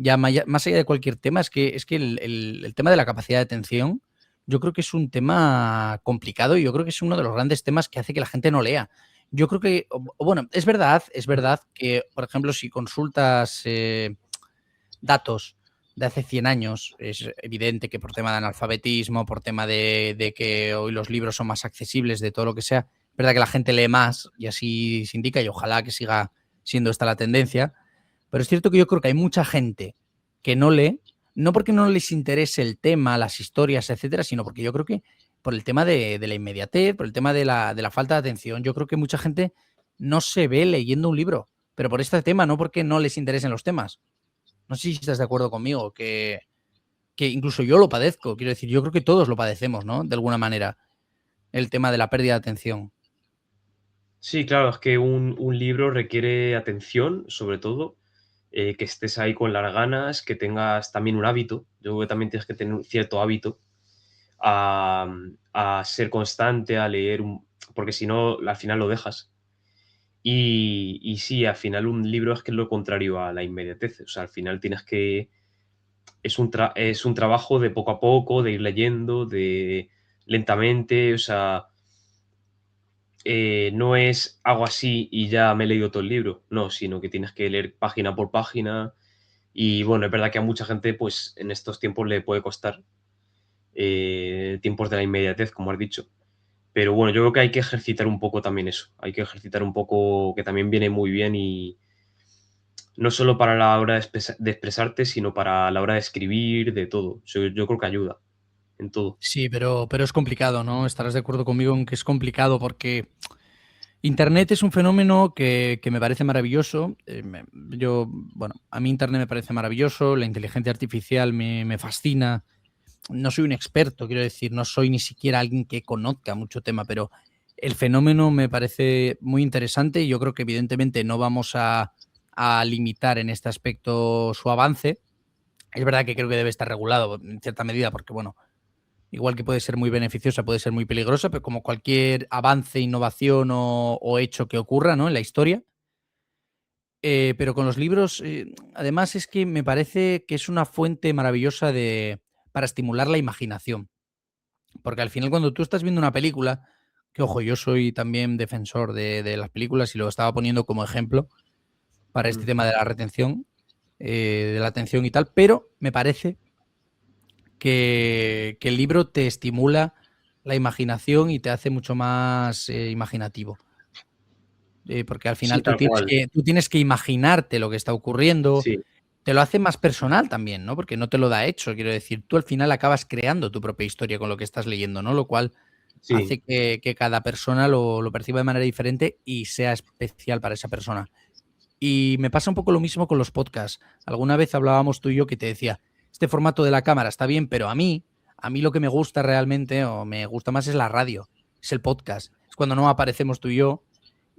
ya más allá de cualquier tema, es que el tema de la capacidad de atención, yo creo que es un tema complicado y yo creo que es uno de los grandes temas que hace que la gente no lea. Yo creo que, bueno, es verdad que, por ejemplo, si consultas datos de hace 100 años, es evidente que por tema de analfabetismo, por tema de que hoy los libros son más accesibles, de todo lo que sea, es verdad que la gente lee más y así se indica y ojalá que siga siendo esta la tendencia. Pero es cierto que yo creo que hay mucha gente que no lee, no porque no les interese el tema, las historias, etcétera, sino porque yo creo que por el tema de la inmediatez, por el tema de la falta de atención, yo creo que mucha gente no se ve leyendo un libro, pero por este tema, no porque no les interesen los temas. No sé si estás de acuerdo conmigo, que incluso yo lo padezco. Quiero decir, yo creo que todos lo padecemos, ¿no? De alguna manera, el tema de la pérdida de atención. Sí, claro, es que un libro requiere atención, sobre todo, que estés ahí con las ganas, que tengas también un hábito. Yo creo que también tienes que tener un cierto hábito a ser constante, a leer, porque si no, al final lo dejas. Y sí, al final un libro es que es lo contrario a la inmediatez. O sea, al final tienes que... es un trabajo de poco a poco, de ir leyendo, de lentamente, o sea, no es hago así y ya me he leído todo el libro, no, sino que tienes que leer página por página. Y bueno, es verdad que a mucha gente, pues en estos tiempos le puede costar, tiempos de la inmediatez, como has dicho. Pero bueno, yo creo que hay que ejercitar un poco también eso. Hay que ejercitar un poco, que también viene muy bien y no solo para la hora de expresarte, sino para la hora de escribir, de todo. Yo creo que ayuda en todo. Sí, pero es complicado, ¿no? Estarás de acuerdo conmigo en que es complicado porque Internet es un fenómeno que me parece maravilloso. Bueno, a mí Internet me parece maravilloso, la inteligencia artificial me fascina. No soy un experto, quiero decir, no soy ni siquiera alguien que conozca mucho tema, pero el fenómeno me parece muy interesante y yo creo que evidentemente no vamos a limitar en este aspecto su avance. Es verdad que creo que debe estar regulado en cierta medida porque, bueno, igual que puede ser muy beneficiosa, puede ser muy peligrosa, pero como cualquier avance, innovación o hecho que ocurra, ¿no?, en la historia. Pero con los libros, además es que me parece que es una fuente maravillosa para estimular la imaginación. Porque al final cuando tú estás viendo una película, que ojo, yo soy también defensor de las películas y lo estaba poniendo como ejemplo para este Mm. tema de la retención, de la atención y tal, pero me parece que el libro te estimula la imaginación y te hace mucho más imaginativo. Porque al Sí, final tal cual. tú tienes que imaginarte lo que está ocurriendo. Sí, Te lo hace más personal también, ¿no? Porque no te lo da hecho. Quiero decir, tú al final acabas creando tu propia historia con lo que estás leyendo, ¿no? Lo cual sí. hace que cada persona lo perciba de manera diferente y sea especial para esa persona. Y me pasa un poco lo mismo con los podcasts. Alguna vez hablábamos tú y yo que te decía, este formato de la cámara está bien, pero a mí lo que me gusta realmente o me gusta más es la radio, es el podcast. Es cuando no aparecemos tú y yo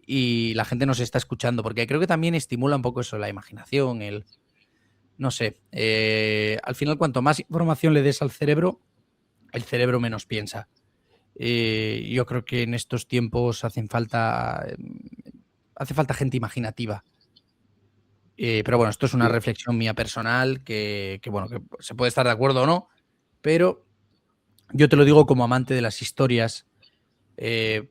y la gente nos está escuchando, porque creo que también estimula un poco eso, la imaginación, no sé, al final cuanto más información le des al cerebro, el cerebro menos piensa. Yo creo que en estos tiempos hace falta gente imaginativa. Pero bueno, esto es una Sí. reflexión mía personal bueno, que se puede estar de acuerdo o no, pero yo te lo digo como amante de las historias, eh,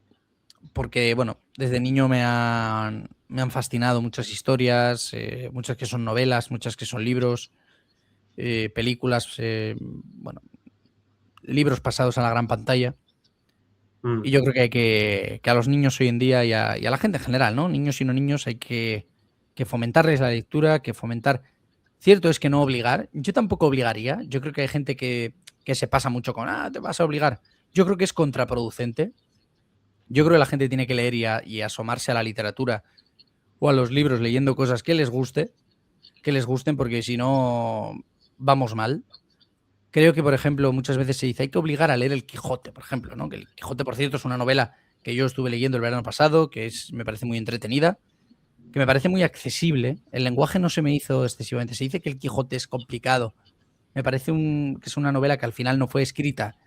porque bueno, desde niño me han fascinado muchas historias, muchas que son novelas, muchas que son libros, películas, bueno, libros pasados a la gran pantalla. Mm. Y yo creo que a los niños hoy en día y a la gente en general, ¿no? Niños y no niños, hay que fomentarles la lectura, que fomentar. Cierto es que no obligar. Yo tampoco obligaría. Yo creo que hay gente que se pasa mucho con, te vas a obligar. Yo creo que es contraproducente. Yo creo que la gente tiene que leer y asomarse a la literatura o a los libros leyendo cosas que les gusten, porque si no, vamos mal. Creo que, por ejemplo, muchas veces se dice hay que obligar a leer El Quijote, por ejemplo, ¿no? Que El Quijote, por cierto, es una novela que yo estuve leyendo el verano pasado, me parece muy entretenida, que me parece muy accesible. El lenguaje no se me hizo excesivamente. Se dice que El Quijote es complicado. Me parece que es una novela que al final no fue escrita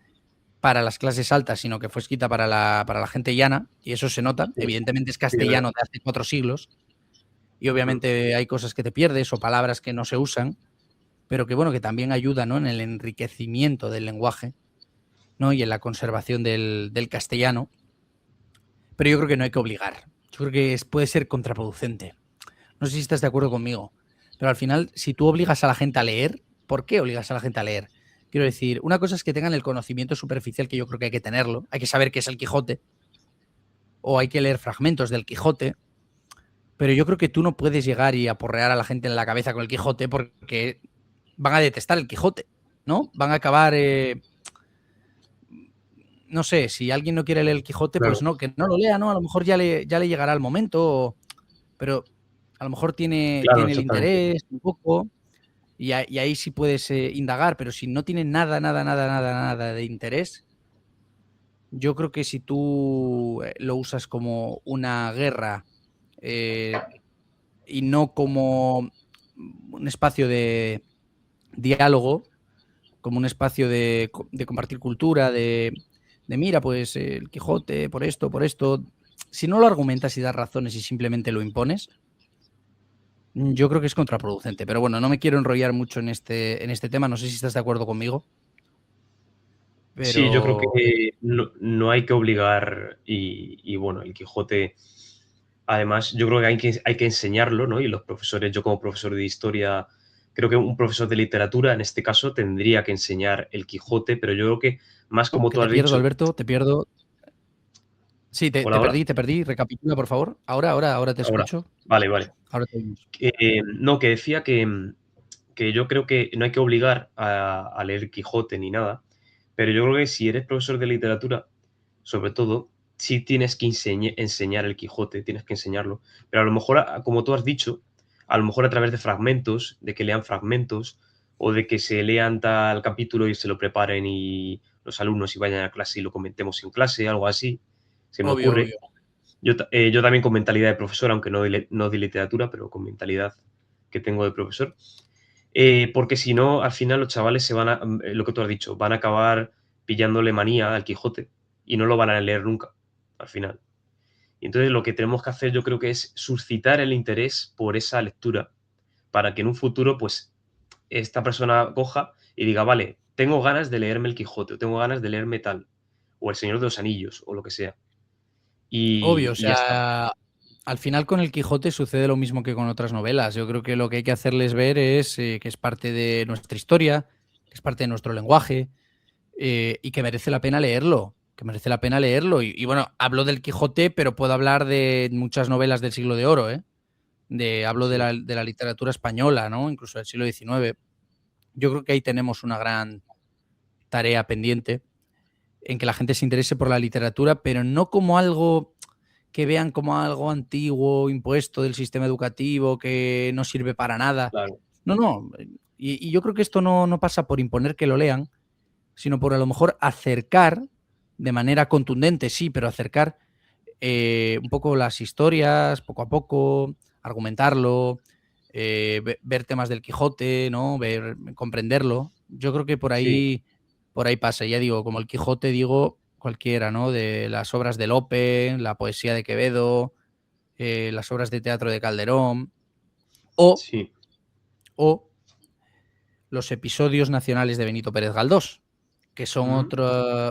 para las clases altas, sino que fue escrita para la gente llana, y eso se nota. Sí, Evidentemente es sí, es verdad. castellano de hace 4 siglos, y Mm. obviamente hay cosas que te pierdes o palabras que no se usan, pero que bueno, que también ayuda, ¿no?, en el enriquecimiento del lenguaje, ¿no?, y en la conservación del castellano. Pero yo creo que no hay que obligar. Yo creo que puede ser contraproducente. No sé si estás de acuerdo conmigo, pero al final, si tú obligas a la gente a leer, ¿por qué obligas a la gente a leer? Quiero decir, una cosa es que tengan el conocimiento superficial, que yo creo que hay que tenerlo, hay que saber qué es el Quijote, o hay que leer fragmentos del Quijote, pero yo creo que tú no puedes llegar y aporrear a la gente en la cabeza con el Quijote, porque van a detestar el Quijote, ¿no? Van a acabar... no sé, si alguien no quiere leer el Quijote, Claro, pues no, que no lo lea, ¿no? A lo mejor ya le llegará el momento, pero a lo mejor tiene claro, el exactamente. interés un poco, y ahí sí puedes indagar, pero si no tiene nada de interés, yo creo que si tú lo usas como una guerra y no como un espacio de diálogo, como un espacio de compartir cultura, de mira, pues el Quijote, por esto, si no lo argumentas y das razones y simplemente lo impones, yo creo que es contraproducente. Pero bueno, no me quiero enrollar mucho en este tema, no sé si estás de acuerdo conmigo, Sí, yo creo pero que no hay que obligar y bueno, el Quijote, además, yo creo que hay que enseñarlo, ¿no? Y los profesores, yo como profesor de historia, creo que un profesor de literatura, en este caso, tendría que enseñar el Quijote, pero yo creo que más como que tú te has pierdo, dicho. Alberto, te pierdo. Sí, Hola, hola. te perdí, recapitula, por favor. Ahora te Ahora. escucho. Vale, vale. Ahora te oímos. No, que decía que yo creo que no hay que obligar a leer Quijote ni nada, pero yo creo que si eres profesor de literatura, sobre todo, sí tienes que enseñar el Quijote, tienes que enseñarlo, pero a lo mejor, como tú has dicho, a lo mejor a través de fragmentos, de que lean fragmentos, o de que se lean tal capítulo y se lo preparen y los alumnos y vayan a clase y lo comentemos en clase, algo así, se me Obvio, ocurre. obvio. Yo también con mentalidad de profesor, aunque no de literatura, pero con mentalidad que tengo de profesor. Porque si no, al final los chavales se van a, lo que tú has dicho, van a acabar pillándole manía al Quijote y no lo van a leer nunca, al final. Y entonces lo que tenemos que hacer yo creo que es suscitar el interés por esa lectura para que en un futuro, pues, esta persona coja y diga, vale, tengo ganas de leerme el Quijote, o tengo ganas de leerme tal, o El Señor de los Anillos, o lo que sea. Obvio, o Y ya está. sea, al final con el Quijote sucede lo mismo que con otras novelas. Yo creo que lo que hay que hacerles ver es que es parte de nuestra historia, que es parte de nuestro lenguaje y que merece la pena leerlo. Que merece la pena leerlo. Y bueno, hablo del Quijote, pero puedo hablar de muchas novelas del siglo de oro, ¿eh? Hablo Sí, de la literatura española, ¿no? Incluso del siglo XIX. Yo creo que ahí tenemos una gran tarea pendiente en que la gente se interese por la literatura, pero no como algo que vean como algo antiguo, impuesto del sistema educativo, que no sirve para nada. claro. No, no. Y yo creo que esto no pasa por imponer que lo lean, sino por a lo mejor acercar de manera contundente, sí, pero acercar un poco las historias, poco a poco, argumentarlo, ver temas del Quijote, ¿no? Comprenderlo. Yo creo que Sí, por ahí pasa. Ya digo, como el Quijote, digo cualquiera, ¿no? De las obras de Lope, la poesía de Quevedo, las obras de teatro de Calderón, o, sí. o los episodios nacionales de Benito Pérez Galdós, que son Ujú.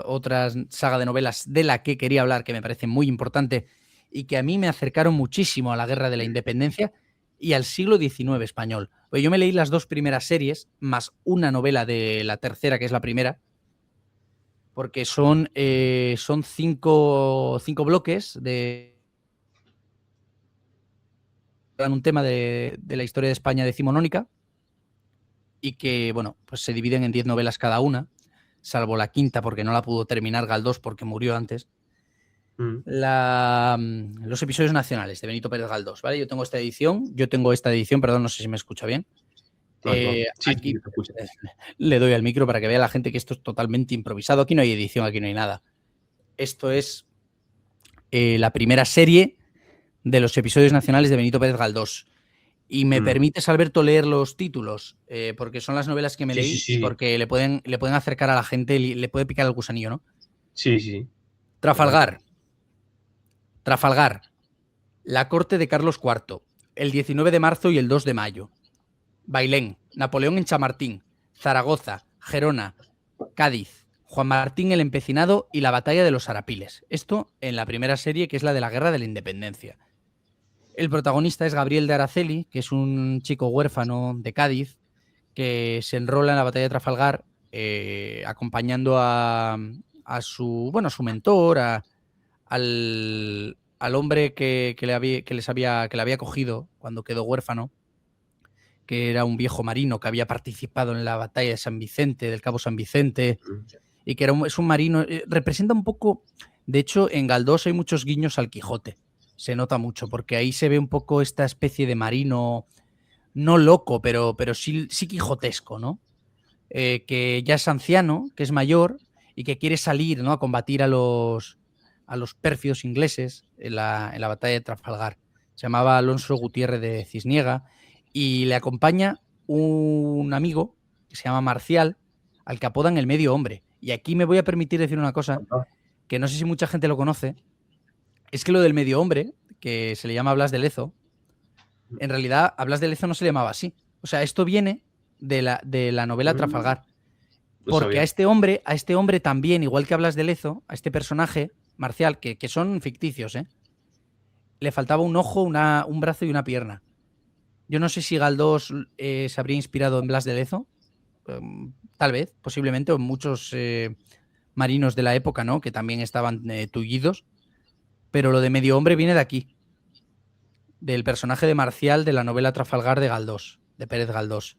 otra saga de novelas de la que quería hablar, que me parece muy importante y que a mí me acercaron muchísimo a la Guerra de la Independencia y al siglo XIX español. Pues yo me leí las dos primeras series, más una novela de la tercera, que es la primera, porque son cinco bloques de un tema de la historia de España decimonónica y que, bueno, pues se dividen en 10 novelas cada una, salvo la quinta porque no la pudo terminar Galdós porque murió antes. Mm. Los episodios nacionales de Benito Pérez Galdós, ¿vale? Yo tengo esta edición, perdón, no sé si me escucha bien. Vale, vale. Sí, sí, Aquí sí, te escucho. le doy al micro para que vea la gente que esto es totalmente improvisado. Aquí no hay edición, aquí no hay nada. Esto es la primera serie de los episodios nacionales de Benito Pérez Galdós. Y me Mm. permites, Alberto, leer los títulos, porque son las novelas que me Sí, sí, leí y sí. porque le pueden acercar a la gente, le puede picar el gusanillo, ¿no? Sí, sí, sí. Adelante. Trafalgar, Trafalgar, la corte de Carlos IV, el 19 de marzo y el 2 de mayo. Bailén, Napoleón en Chamartín, Zaragoza, Gerona, Cádiz, Juan Martín el Empecinado y la batalla de los Arapiles. Esto en la primera serie, que es la de la Guerra de la Independencia. El protagonista es Gabriel de Araceli, que es un chico huérfano de Cádiz que se enrola en la batalla de Trafalgar acompañando a su mentor, al hombre que le había cogido cuando quedó huérfano, que era un viejo marino que había participado en la batalla de San Vicente, del Cabo San Vicente, y que es un marino, representa un poco, de hecho en Galdós hay muchos guiños al Quijote, se nota mucho, porque ahí se ve un poco esta especie de marino, no loco, pero sí quijotesco, ¿no? Que ya es anciano, que es mayor y que quiere salir, ¿no?, a combatir a los pérfidos ingleses en la batalla de Trafalgar. Se llamaba Alonso Gutiérrez de Cisniega y le acompaña un amigo que se llama Marcial, al que apodan el Medio Hombre. Y aquí me voy a permitir decir una cosa que no sé si mucha gente lo conoce, es que lo del Medio Hombre, que se le llama Blas de Lezo, en realidad a Blas de Lezo no se le llamaba así. O sea, esto viene de la novela Trafalgar. Porque a este hombre también, igual que a Blas de Lezo, a este personaje, Marcial, que son ficticios, le faltaba un ojo, un brazo y una pierna. Yo no sé si Galdós se habría inspirado en Blas de Lezo, tal vez, posiblemente, o en muchos marinos de la época, ¿no?, que también estaban tullidos, pero lo de Medio Hombre viene de aquí, del personaje de Marcial de la novela Trafalgar de Galdós, de Pérez Galdós.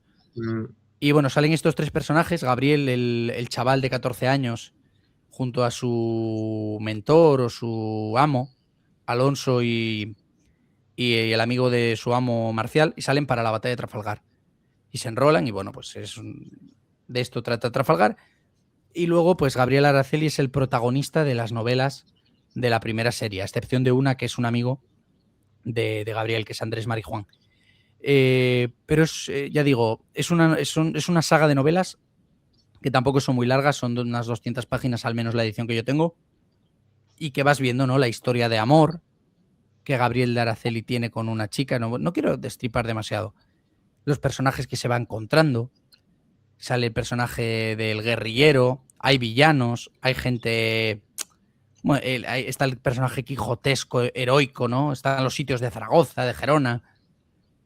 Y bueno, salen estos tres personajes, Gabriel, el chaval de 14 años, junto a su mentor o su amo, Alonso, y el amigo de su amo Marcial, y salen para la batalla de Trafalgar. Y se enrolan y bueno, pues de esto trata Trafalgar. Y luego pues Gabriel Araceli es el protagonista de las novelas de la primera serie, a excepción de una que es un amigo de Gabriel, que es Andrés Marijuán. Pero ya digo, es una saga de novelas que tampoco son muy largas, son de unas 200 páginas al menos la edición que yo tengo, y que vas viendo, ¿no?, la historia de amor que Gabriel de Araceli tiene con una chica. No quiero destripar demasiado. Los personajes que se va encontrando. Sale el personaje del guerrillero, hay villanos, hay gente... Bueno, está el personaje quijotesco, heroico, ¿no? Están los sitios de Zaragoza, de Gerona.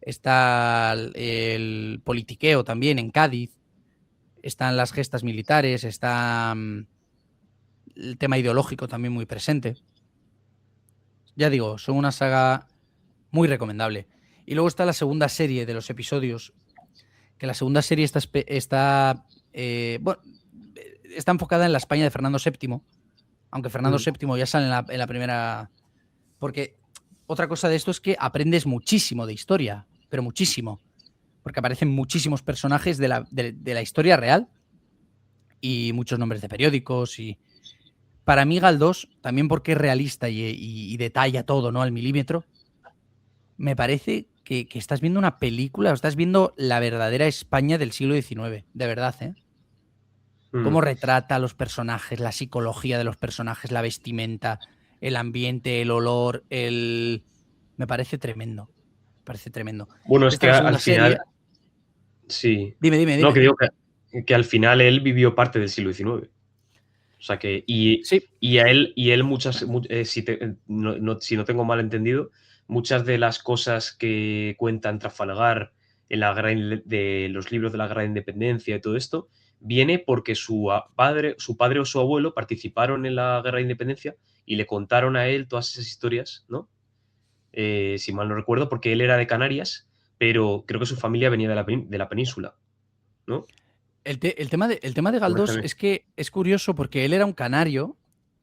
Está el politiqueo también en Cádiz. Están las gestas militares, está el tema ideológico también muy presente. Ya digo, son una saga muy recomendable. Y luego está la segunda serie de los episodios, que la segunda serie está enfocada en la España de Fernando VII, aunque Fernando VII ya sale en la primera... Porque otra cosa de esto es que aprendes muchísimo de historia, pero muchísimo, porque aparecen muchísimos personajes de la historia real y muchos nombres de periódicos. Y para mí Galdós, también porque es realista y detalla todo, ¿no?, al milímetro, me parece que estás viendo una película, o estás viendo la verdadera España del siglo XIX, de verdad, ¿eh? Cómo retrata a los personajes, la psicología de los personajes, la vestimenta, el ambiente, el olor, me parece tremendo. Me parece tremendo. Bueno, es que al final... Sí. Dime. No, que digo que al final él vivió parte del siglo XIX. O sea que... Sí. Y él muchas... si no tengo mal entendido, muchas de las cosas que cuentan Trafalgar en de los libros de la Guerra de Independencia y todo esto, viene porque su padre o su abuelo participaron en la Guerra de Independencia y le contaron a él todas esas historias, ¿no? Si mal no recuerdo, porque él era de Canarias, pero creo que su familia venía de la península, ¿no? El tema de Galdós es que es curioso porque él era un canario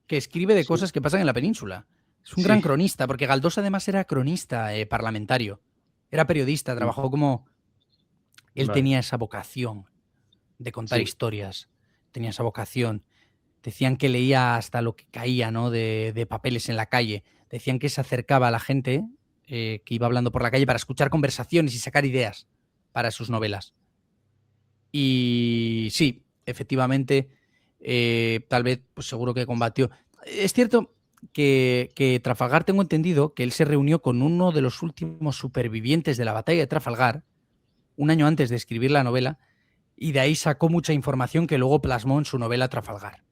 que escribe de cosas que pasan en la península. Es un gran cronista, porque Galdós además era cronista parlamentario. Era periodista, trabajó como... Él tenía esa vocación de contar historias, tenía esa vocación. Decían que leía hasta lo que caía, ¿no?, de papeles en la calle. Decían que se acercaba a la gente que iba hablando por la calle para escuchar conversaciones y sacar ideas para sus novelas. Y sí, efectivamente, tal vez, pues seguro que combatió. Es cierto que Trafalgar, tengo entendido que él se reunió con uno de los últimos supervivientes de la batalla de Trafalgar, un año antes de escribir la novela, y de ahí sacó mucha información que luego plasmó en su novela Trafalgar.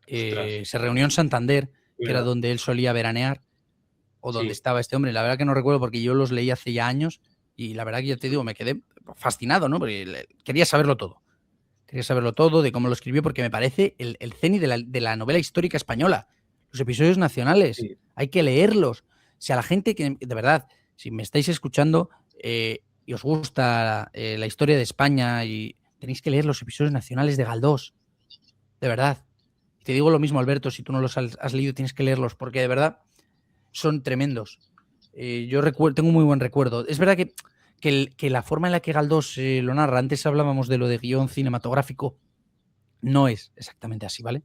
Se reunió en Santander, que era donde él solía veranear, o donde estaba este hombre. La verdad que no recuerdo porque yo los leí hace ya años y la verdad que ya te digo, me quedé fascinado, ¿no? Porque quería saberlo todo. Quería saberlo todo, de cómo lo escribió, porque me parece el cenit de la novela histórica española. Los episodios nacionales, hay que leerlos. O sea, la gente que, de verdad, si me estáis escuchando y os gusta la historia de España, y tenéis que leer los episodios nacionales de Galdós. De verdad. Te digo lo mismo, Alberto, si tú no los has leído, tienes que leerlos, porque de verdad son tremendos. Yo tengo un muy buen recuerdo. Es verdad que la forma en la que Galdós lo narra, antes hablábamos de lo de guión cinematográfico, no es exactamente así, ¿vale?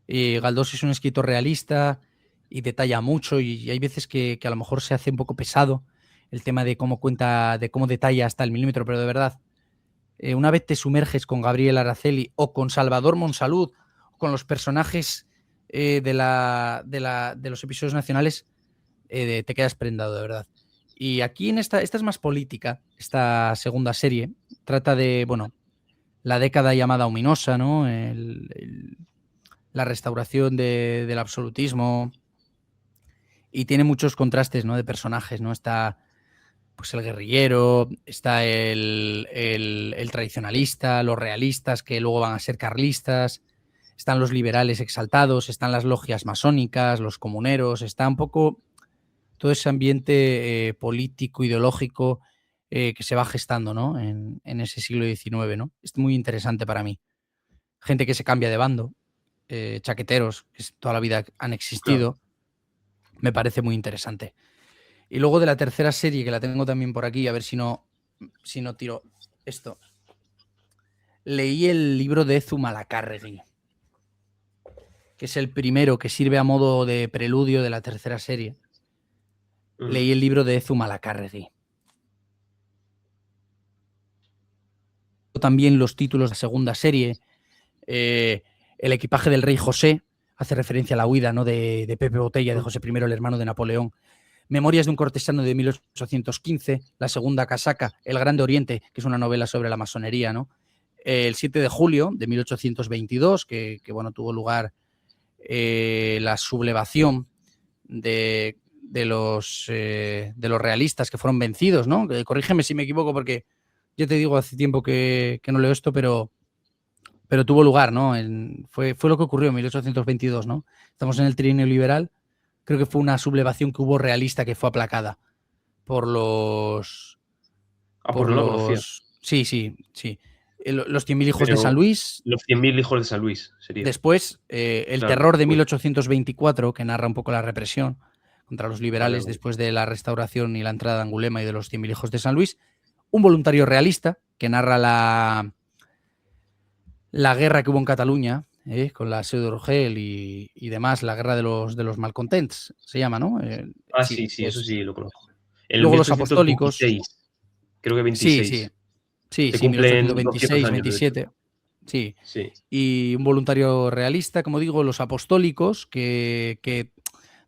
Galdós es un escritor realista y detalla mucho, y hay veces que a lo mejor se hace un poco pesado el tema de cómo cuenta, de cómo detalla hasta el milímetro, pero de verdad, una vez te sumerges con Gabriel Araceli o con Salvador Monsalud, o con los personajes de los episodios nacionales, te quedas prendado, de verdad. Y aquí en esta es más política, esta segunda serie, trata de, bueno, la década llamada ominosa, ¿no? La restauración del absolutismo, y tiene muchos contrastes, ¿no? De personajes, ¿no? Está pues el guerrillero, está el tradicionalista, los realistas que luego van a ser carlistas, están los liberales exaltados, están las logias masónicas, los comuneros, está un poco todo ese ambiente político, ideológico que se va gestando, ¿no? en ese siglo XIX, ¿no? Es muy interesante para mí. Gente que se cambia de bando, chaqueteros, que toda la vida han existido, me parece muy interesante. Y luego de la tercera serie, que la tengo también por aquí, a ver si no tiro esto. Leí el libro de Zumalacárregui, que es el primero que sirve a modo de preludio de la tercera serie. Leí el libro de Zumalacárregui. También los títulos de la segunda serie. El equipaje del rey José hace referencia a la huida, ¿no? de Pepe Botella, de José I, el hermano de Napoleón. Memorias de un cortesano de 1815, La segunda casaca, El Grande Oriente, que es una novela sobre la masonería, ¿no? El 7 de julio de 1822, que bueno, tuvo lugar la sublevación de los realistas que fueron vencidos, ¿no? Corrígeme si me equivoco, porque yo te digo, hace tiempo que no leo esto, pero tuvo lugar, ¿no? Fue lo que ocurrió en 1822, ¿no? Estamos en el trienio liberal. Creo que fue una sublevación que hubo realista que fue aplacada por los... por no lo conocía. Sí. Los 100.000 hijos de San Luis. Los 100.000 hijos de San Luis sería. Después, el terror de 1824, que narra un poco la represión contra los liberales después de la restauración y la entrada de Angulema y de los 100.000 hijos de San Luis. Un voluntario realista, que narra la guerra que hubo en Cataluña, con la Seu d'Urgell y demás, la guerra de los malcontents, se llama, ¿no? Sí, eso sí lo conozco. Luego los apostólicos. Creo que 26. Sí, se cumplen 1826, 27. Sí. Y un voluntario realista, como digo, los apostólicos, que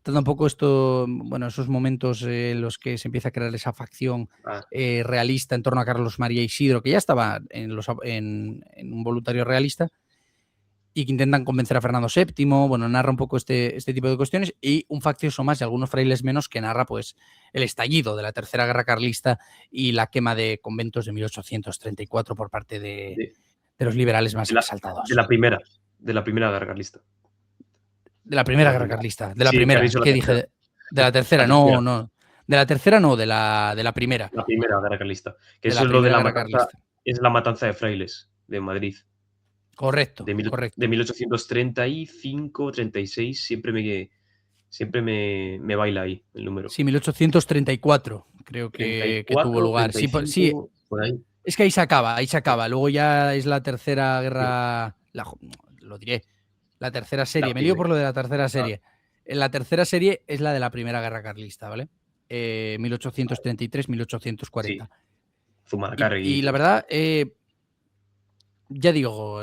trata un poco esto, bueno, esos momentos en los que se empieza a crear esa facción realista en torno a Carlos María Isidro, que ya estaba en un voluntario realista, y que intentan convencer a Fernando VII. Bueno, narra un poco este tipo de cuestiones, y un faccioso más y algunos frailes menos, que narra pues el estallido de la Tercera Guerra Carlista y la quema de conventos de 1834 por parte de los liberales más exaltados. De la primera guerra carlista. De la primera guerra carlista. De la primera. ¿Qué dije? De la tercera, no. De la tercera no, de la primera. La primera guerra carlista. Que eso es lo de la matanza. Es la matanza de frailes de Madrid. Correcto. De 1835, 36, siempre me baila ahí el número. Sí, 1834 creo que tuvo lugar. 35, sí, por ahí. Es que ahí se acaba. Luego ya es la tercera guerra, lo diré, la tercera serie. Me lío por lo de la tercera serie. En la tercera serie es la de la primera guerra carlista, ¿vale? 1833-1840. Zumalacárregui. Y la verdad, ya digo,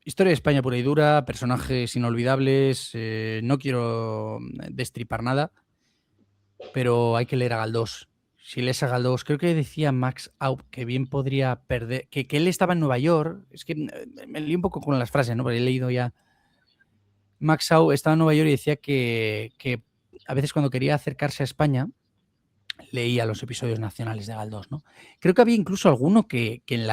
historia de España pura y dura, personajes inolvidables. No quiero destripar nada, pero hay que leer a Galdós. si lees a Galdós, creo que decía Max Aup que bien podría perder, que él estaba en Nueva York. Es que me lío un poco con las frases, ¿no? Porque he leído ya. Max Aup estaba en Nueva York y decía que a veces cuando quería acercarse a España leía los episodios nacionales de Galdós, ¿no? Creo que había incluso alguno que en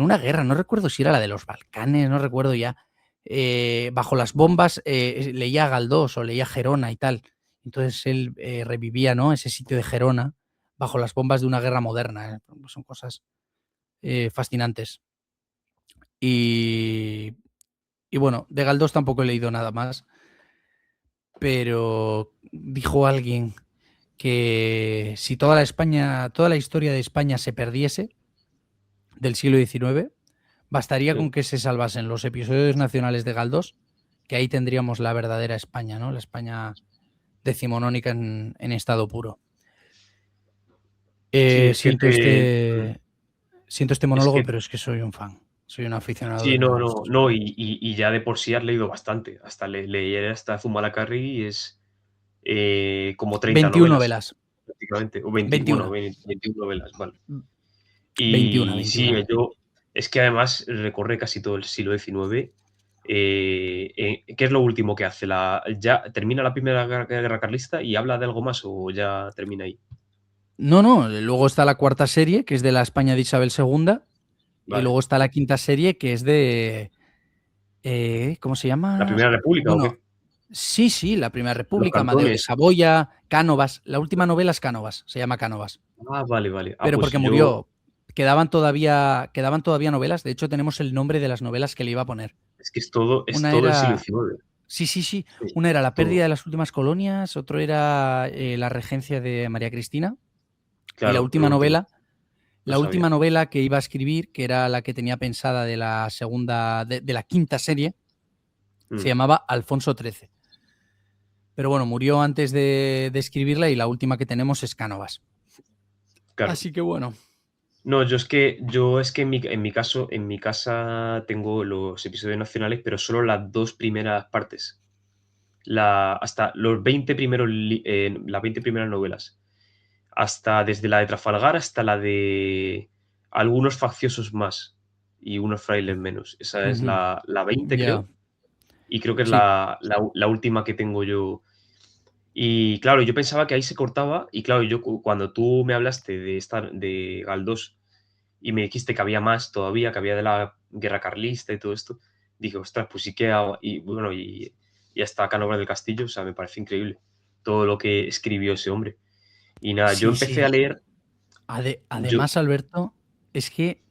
una guerra, no recuerdo si era la de los Balcanes, no recuerdo ya, bajo las bombas leía Galdós o leía Gerona y tal. Entonces él revivía, ¿no?, ese sitio de Gerona bajo las bombas de una guerra moderna. Son cosas fascinantes. Y bueno, de Galdós tampoco he leído nada más, pero dijo alguien que si toda la historia de España se perdiese del siglo XIX, bastaría con que se salvasen los episodios nacionales de Galdós, que ahí tendríamos la verdadera España, ¿no? La España decimonónica en estado puro. Sí, es que siento este es monólogo, que pero es que soy un fan. Soy un aficionado sí, de no, Galdós. no, no, y ya de por sí has leído bastante. Hasta leí hasta Zumalacárregui y es como 30 21 novelas, novelas. prácticamente. O 21. 21 novelas, vale. 21, Y sí, 21. es que además recorre casi todo el siglo XIX. ¿Qué es lo último que hace? ¿Ya termina la Primera Guerra Carlista y habla de algo más o ya termina ahí? No, no, luego está la cuarta serie, que es de la España de Isabel II, y Vale. luego está la quinta serie, que es de... ¿cómo se ¿La llama? Primera República o Bueno, qué? sí, la Primera Los República, Amadeo de cantones. Saboya, Cánovas. La última novela es Cánovas, se llama Cánovas. Ah, vale, vale. Ah, Pero pues porque yo. murió. Quedaban todavía novelas. De hecho, tenemos el nombre de las novelas que le iba a poner. Es que es Una todo el siglo era. XIX. Sí. Sí, Una era La pérdida todo. de las últimas colonias, otro era La regencia de María Cristina. Y Claro, lo último. No la sabía. última novela que iba a escribir, que era la que tenía pensada de la segunda, de la quinta serie, se Mm, llamaba Alfonso XIII. Pero bueno, murió antes de escribirla y la última que tenemos es Cánovas. claro. Así que bueno. No, yo es que en mi casa tengo los episodios nacionales, pero solo las dos primeras partes. Hasta los 20 primeros, las 20 primeras novelas. Hasta desde la de Trafalgar hasta la de algunos facciosos más y unos frailes menos. Esa es Ujú. la 20, Ya. creo. Y creo que es Sí. la última que tengo yo. Y claro, yo pensaba que ahí se cortaba. Y claro, cuando tú me hablaste de Galdós y me dijiste que había más todavía, que había de la guerra carlista y todo esto, dije, ostras, pues sí que. Y bueno, y hasta Cánovas del Castillo, o sea, me parece increíble todo lo que escribió ese hombre. Y nada, yo empecé a Sí. leer. Yo, Además, Alberto, es que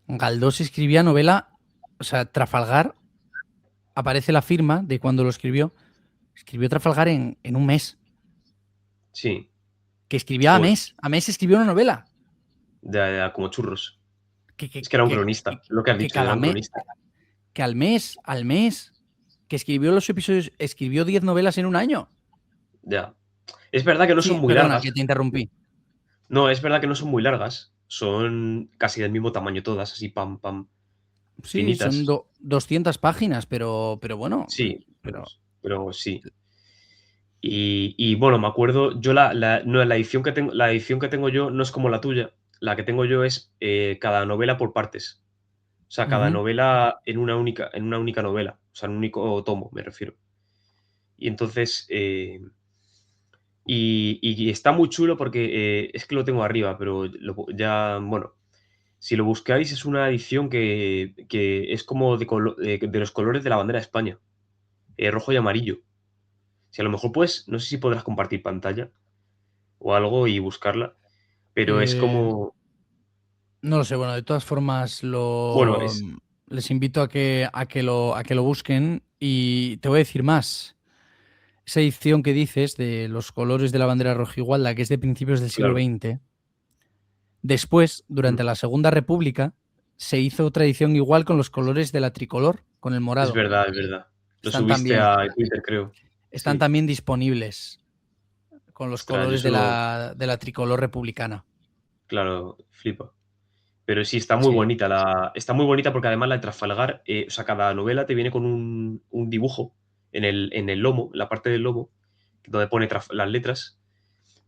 Galdós escribía novela, o sea, Trafalgar, aparece la firma de cuando lo escribió Trafalgar en un mes, sí, que escribía joder, a mes escribió una novela, como churros. que, que, Es que era un que, cronista, lo que has que dicho, era cada un mes, cronista. que al mes, que escribió los episodios, escribió 10 novelas en un año. Ya. Es verdad que no son Sí, muy perdona, largas. que te interrumpí. No, es verdad que no son muy largas. Son casi del mismo tamaño todas, así pam, pam, Sí, son finitas. 200 páginas, pero bueno, Sí, pero pero sí. Y bueno, me acuerdo, yo no, la edición que tengo yo no es como la tuya. La que tengo yo es cada novela por partes. O sea, cada ujú. novela en una única novela. O sea, en un único tomo, me refiero. Y entonces, y está muy chulo porque es que lo tengo arriba, pero ya, bueno, si lo buscáis es una edición que es como de los colores de la bandera de España, rojo y amarillo. Si a lo mejor pues, no sé si podrás compartir pantalla o algo y buscarla, pero es Eh, como, no lo sé, bueno, de todas formas bueno, les invito a que lo busquen y te voy a decir más. Esa edición que dices de los colores de la bandera rojigualda, que es de principios del siglo claro, XX, después, mm, durante la Segunda República, se hizo otra edición igual con los colores de la tricolor, con el es morado. verdad, es verdad. Lo Están subiste también, a Twitter, creo. están Sí, también disponibles con los ostras, yo colores solo, de la tricolor republicana. claro, flipa. Pero sí, está muy Sí. bonita. Está muy bonita porque además la de Trafalgar, o sea, cada novela te viene con un dibujo en el lomo, en la parte del lomo, donde pone las letras,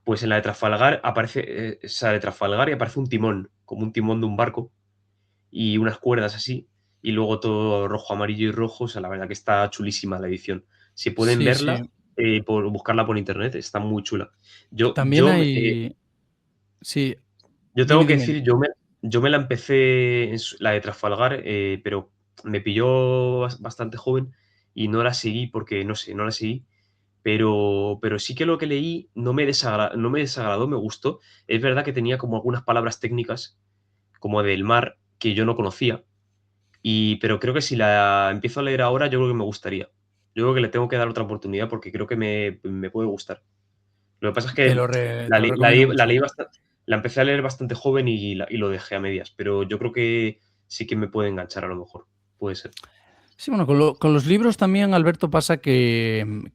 pues en la de Trafalgar aparece, sale Trafalgar y aparece un timón, como un timón de un barco, y unas cuerdas así, y luego todo rojo, amarillo y rojo. O sea, la verdad que está chulísima la edición. Si pueden Sí, sí. verla, buscarla por internet, está muy chula. Yo, También yo, hay. Sí, yo tengo dime, que dime. decir, yo me la empecé, la de Trafalgar, pero me pilló bastante joven y no la seguí porque, no sé, no la seguí. Pero sí que lo que leí no me desagradó, me gustó. Es verdad que tenía como algunas palabras técnicas, como del mar, que yo no conocía. Pero creo que si la empiezo a leer ahora, yo creo que me gustaría. Yo creo que le tengo que dar otra oportunidad porque creo que me puede gustar. Lo que pasa es que Te lo recomiendo la mucho. leí la empecé a leer bastante joven y lo dejé a medias, pero yo creo que sí que me puede enganchar a lo mejor. Puede ser. Sí, bueno, con los libros también, Alberto, pasa que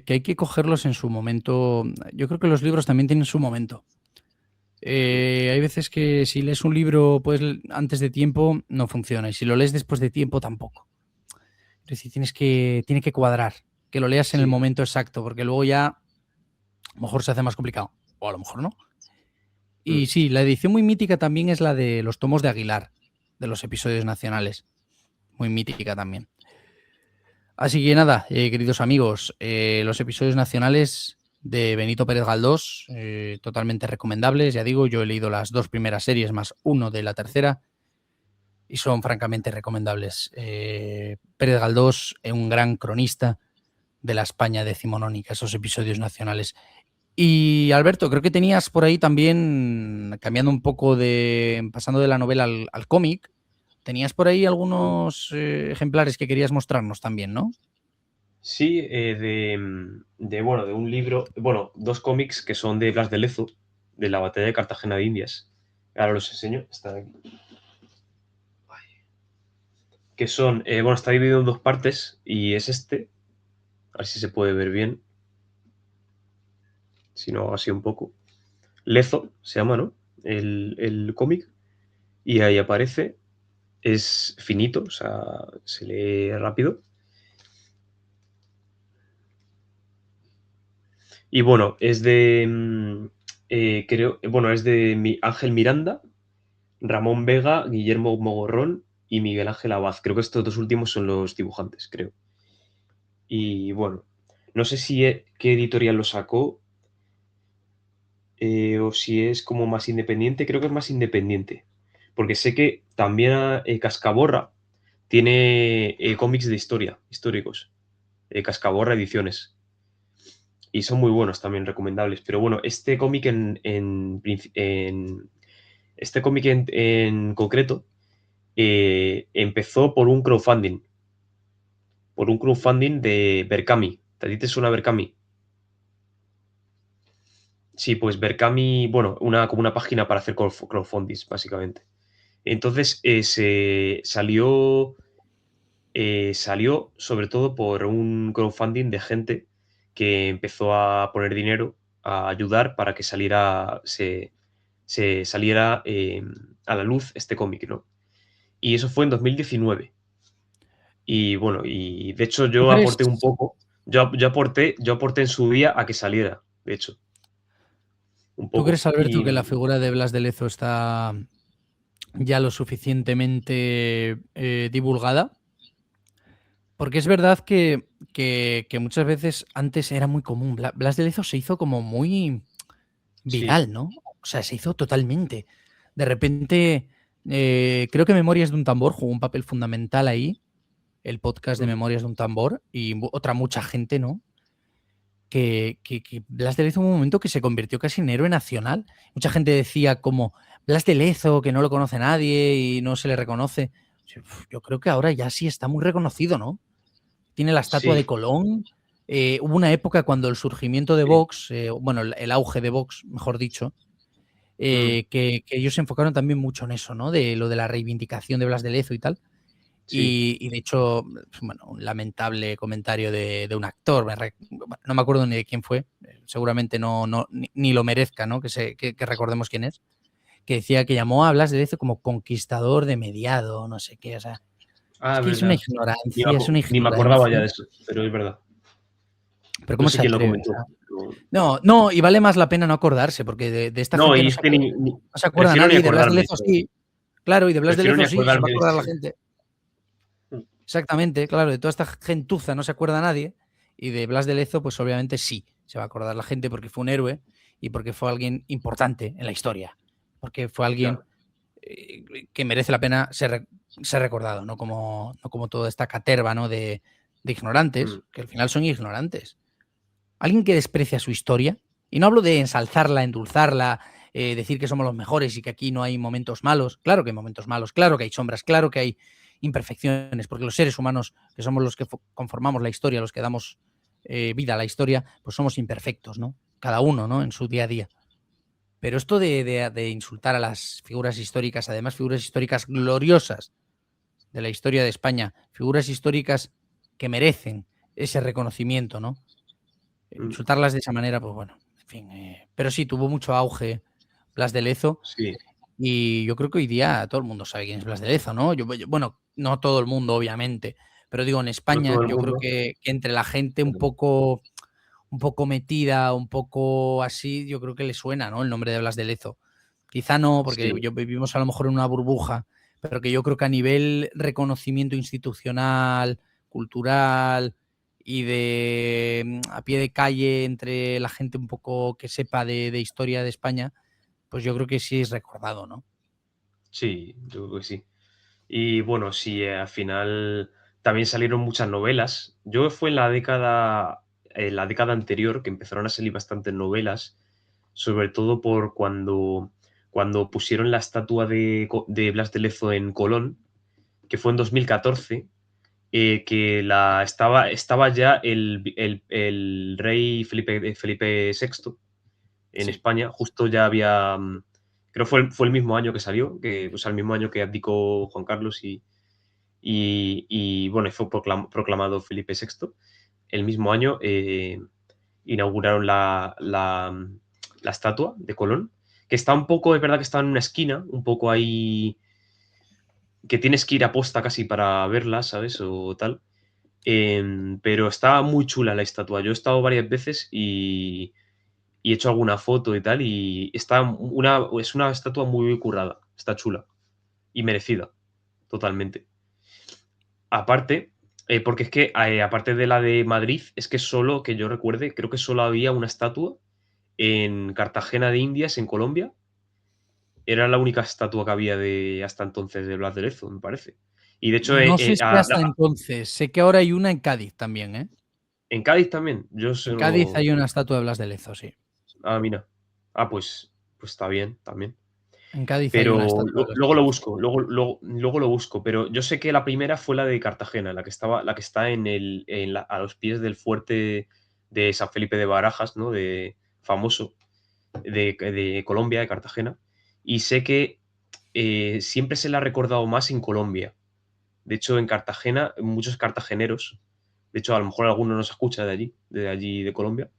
hay que cogerlos en su momento. Yo creo que los libros también tienen su momento. Mm. Hay veces que si lees un libro pues, antes de tiempo, no funciona. Y si lo lees después de tiempo, tampoco. Es decir, tiene que cuadrar. Que lo leas en el Sí. momento exacto, porque luego ya a lo mejor se hace más complicado. O a lo mejor no. Mm. Y sí, la edición muy mítica también es la de los tomos de Aguilar, de los episodios nacionales. Muy mítica también. Así que nada, queridos amigos, los episodios nacionales de Benito Pérez Galdós, totalmente recomendables. Ya digo, yo he leído las 2 primeras series más uno de la tercera y son francamente recomendables. Pérez Galdós es un gran cronista de la España decimonónica, esos episodios nacionales. Y Alberto, creo que tenías por ahí también, cambiando un poco pasando de la novela al cómic, tenías por ahí algunos ejemplares que querías mostrarnos también, ¿no? Sí, bueno, de un libro, bueno, 2 cómics que son de Blas de Lezo, de la batalla de Cartagena de Indias. Ahora los enseño, están aquí. Que son, bueno, está dividido en 2 partes y es este, a ver si se puede ver bien, si no, así un poco. Lezo se llama, ¿no? El cómic, y ahí aparece, es finito, o sea, se lee rápido. Y bueno, es de, creo, bueno, es de Ángel Miranda, Ramón Vega, Guillermo Mogorrón y Miguel Ángel Abad. Creo que estos 2 últimos son los dibujantes, creo. Y bueno, no sé si qué editorial lo sacó, o si es como más independiente. Creo que es más independiente, porque sé que también Cascaborra tiene cómics de historia, históricos, Cascaborra Ediciones, y son muy buenos también, recomendables. Pero bueno, este cómic en concreto empezó por un crowdfunding de Berkami. ¿A ti te suena Berkami? Sí, pues Berkami, bueno, como una página para hacer crowdfundings, básicamente. Entonces, salió sobre todo por un crowdfunding de gente que empezó a poner dinero, a ayudar para que se saliera a la luz este cómic, ¿no? Y eso fue en 2019. Y bueno, y de hecho ¿Tú yo crees, aporté un poco, yo aporté en su día a que saliera, de hecho, un ¿Tú poco. crees, Alberto, Y que la figura de Blas de Lezo está ya lo suficientemente divulgada? Porque es verdad que muchas veces antes era muy común. Blas de Lezo se hizo como muy sí, viral, ¿no? O sea, se hizo totalmente. De repente, creo que Memorias de un Tambor jugó un papel fundamental ahí, el podcast de mm, Memorias de un Tambor, y otra mucha gente, ¿no? Que Blas de Lezo hubo un momento que se convirtió casi en héroe nacional. Mucha gente decía como Blas de Lezo, que no lo conoce nadie y no se le reconoce. Yo creo que ahora ya sí está muy reconocido, ¿no? Tiene la estatua de sí, Colón. Hubo una época cuando el surgimiento de sí, Vox, bueno, el auge de Vox, mejor dicho, mm, que ellos se enfocaron también mucho en eso, ¿no? De lo de la reivindicación de Blas de Lezo y tal. sí. Y de hecho, bueno, un lamentable comentario de un actor, no me acuerdo ni de quién fue, seguramente ni lo merezca, ¿no? Que recordemos quién es, que decía que llamó a Blas de Lezo como conquistador de mediado, no sé qué, o sea, es Ah, que verdad. es una ignorancia, Ni me acordaba ya de eso, pero es verdad. Pero No ¿cómo sé se quién lo atreve? O comentó. sea, no, y vale más la pena no acordarse, porque de esta No, gente y no es se que acuerda, no se acuerda prefiero ni nadie, y de Blas de acordarme, Lezo ¿sabes? sí. Claro, y de Blas de Prefiero ni Lezo sí, se va a acordarme de acordar la eso. gente. Exactamente, claro, de toda esta gentuza no se acuerda nadie, y de Blas de Lezo, pues obviamente sí, se va a acordar la gente porque fue un héroe y porque fue alguien importante en la historia, porque fue alguien Claro. que merece la pena ser recordado, no como toda esta caterva, ¿no? de ignorantes, que al final son ignorantes. Alguien que desprecia su historia, y no hablo de ensalzarla, endulzarla, decir que somos los mejores y que aquí no hay momentos malos. Claro que hay momentos malos, claro que hay sombras, claro que hay imperfecciones, porque los seres humanos, que somos los que conformamos la historia, los que damos vida a la historia, pues somos imperfectos, ¿no? Cada uno, ¿no? En su día a día. Pero esto de insultar a las figuras históricas, además figuras históricas gloriosas de la historia de España, figuras históricas que merecen ese reconocimiento, ¿no? Insultarlas de esa manera, pues bueno, en fin. Pero sí, tuvo mucho auge Blas de Lezo, Sí, y yo creo que hoy día todo el mundo sabe quién es Blas de Lezo, ¿no? Bueno, no todo el mundo, obviamente, pero digo, en no España todo el yo creo mundo. que entre la gente un poco metida, un poco así, yo creo que le suena, ¿no? El nombre de Blas de Lezo. Quizá no, porque Sí, vivimos a lo mejor en una burbuja, pero que yo creo que a nivel reconocimiento institucional, cultural y de a pie de calle entre la gente un poco que sepa de historia de España, pues yo creo que sí es recordado, ¿no? sí, yo creo que sí. Y bueno, sí, al final también salieron muchas novelas. Yo fue en la década anterior que empezaron a salir bastantes novelas, sobre todo por cuando pusieron la estatua de Blas de Lezo en Colón, que fue en 2014, estaba ya el rey Felipe VI en Sí. España, justo ya había, creo fue el mismo año que salió, o sea, el mismo año que abdicó Juan Carlos y bueno, fue proclamado Felipe VI. El mismo año inauguraron la estatua de Colón, que está un poco, es verdad que está en una esquina, un poco ahí, que tienes que ir a posta casi para verla, ¿sabes? O tal. Pero está muy chula la estatua. Yo he estado varias veces y he hecho alguna foto y tal, y es una estatua muy currada, está chula y merecida, totalmente. Aparte, porque es que, aparte de la de Madrid, es que solo, que yo recuerde, creo que solo había una estatua en Cartagena de Indias, en Colombia. Era la única estatua que había hasta entonces de Blas de Lezo, me parece. Y de hecho, No sé si hasta entonces, sé que ahora hay una en Cádiz también, ¿eh? en Cádiz también. Yo En eso Cádiz no. hay una estatua de Blas de Lezo, sí. Ah, mira. Ah, pues está bien, también. En Cádiz hay una Pero estatua de Blas luego de lo Lezo. busco, luego lo busco, pero yo sé que la primera fue la de Cartagena, la que está a los pies del fuerte de San Felipe de Barajas, ¿no? Famoso, de Colombia, de Cartagena. Y sé que siempre se la ha recordado más en Colombia. De hecho, en Cartagena, muchos cartageneros, de hecho, a lo mejor alguno nos escucha de allí de Colombia,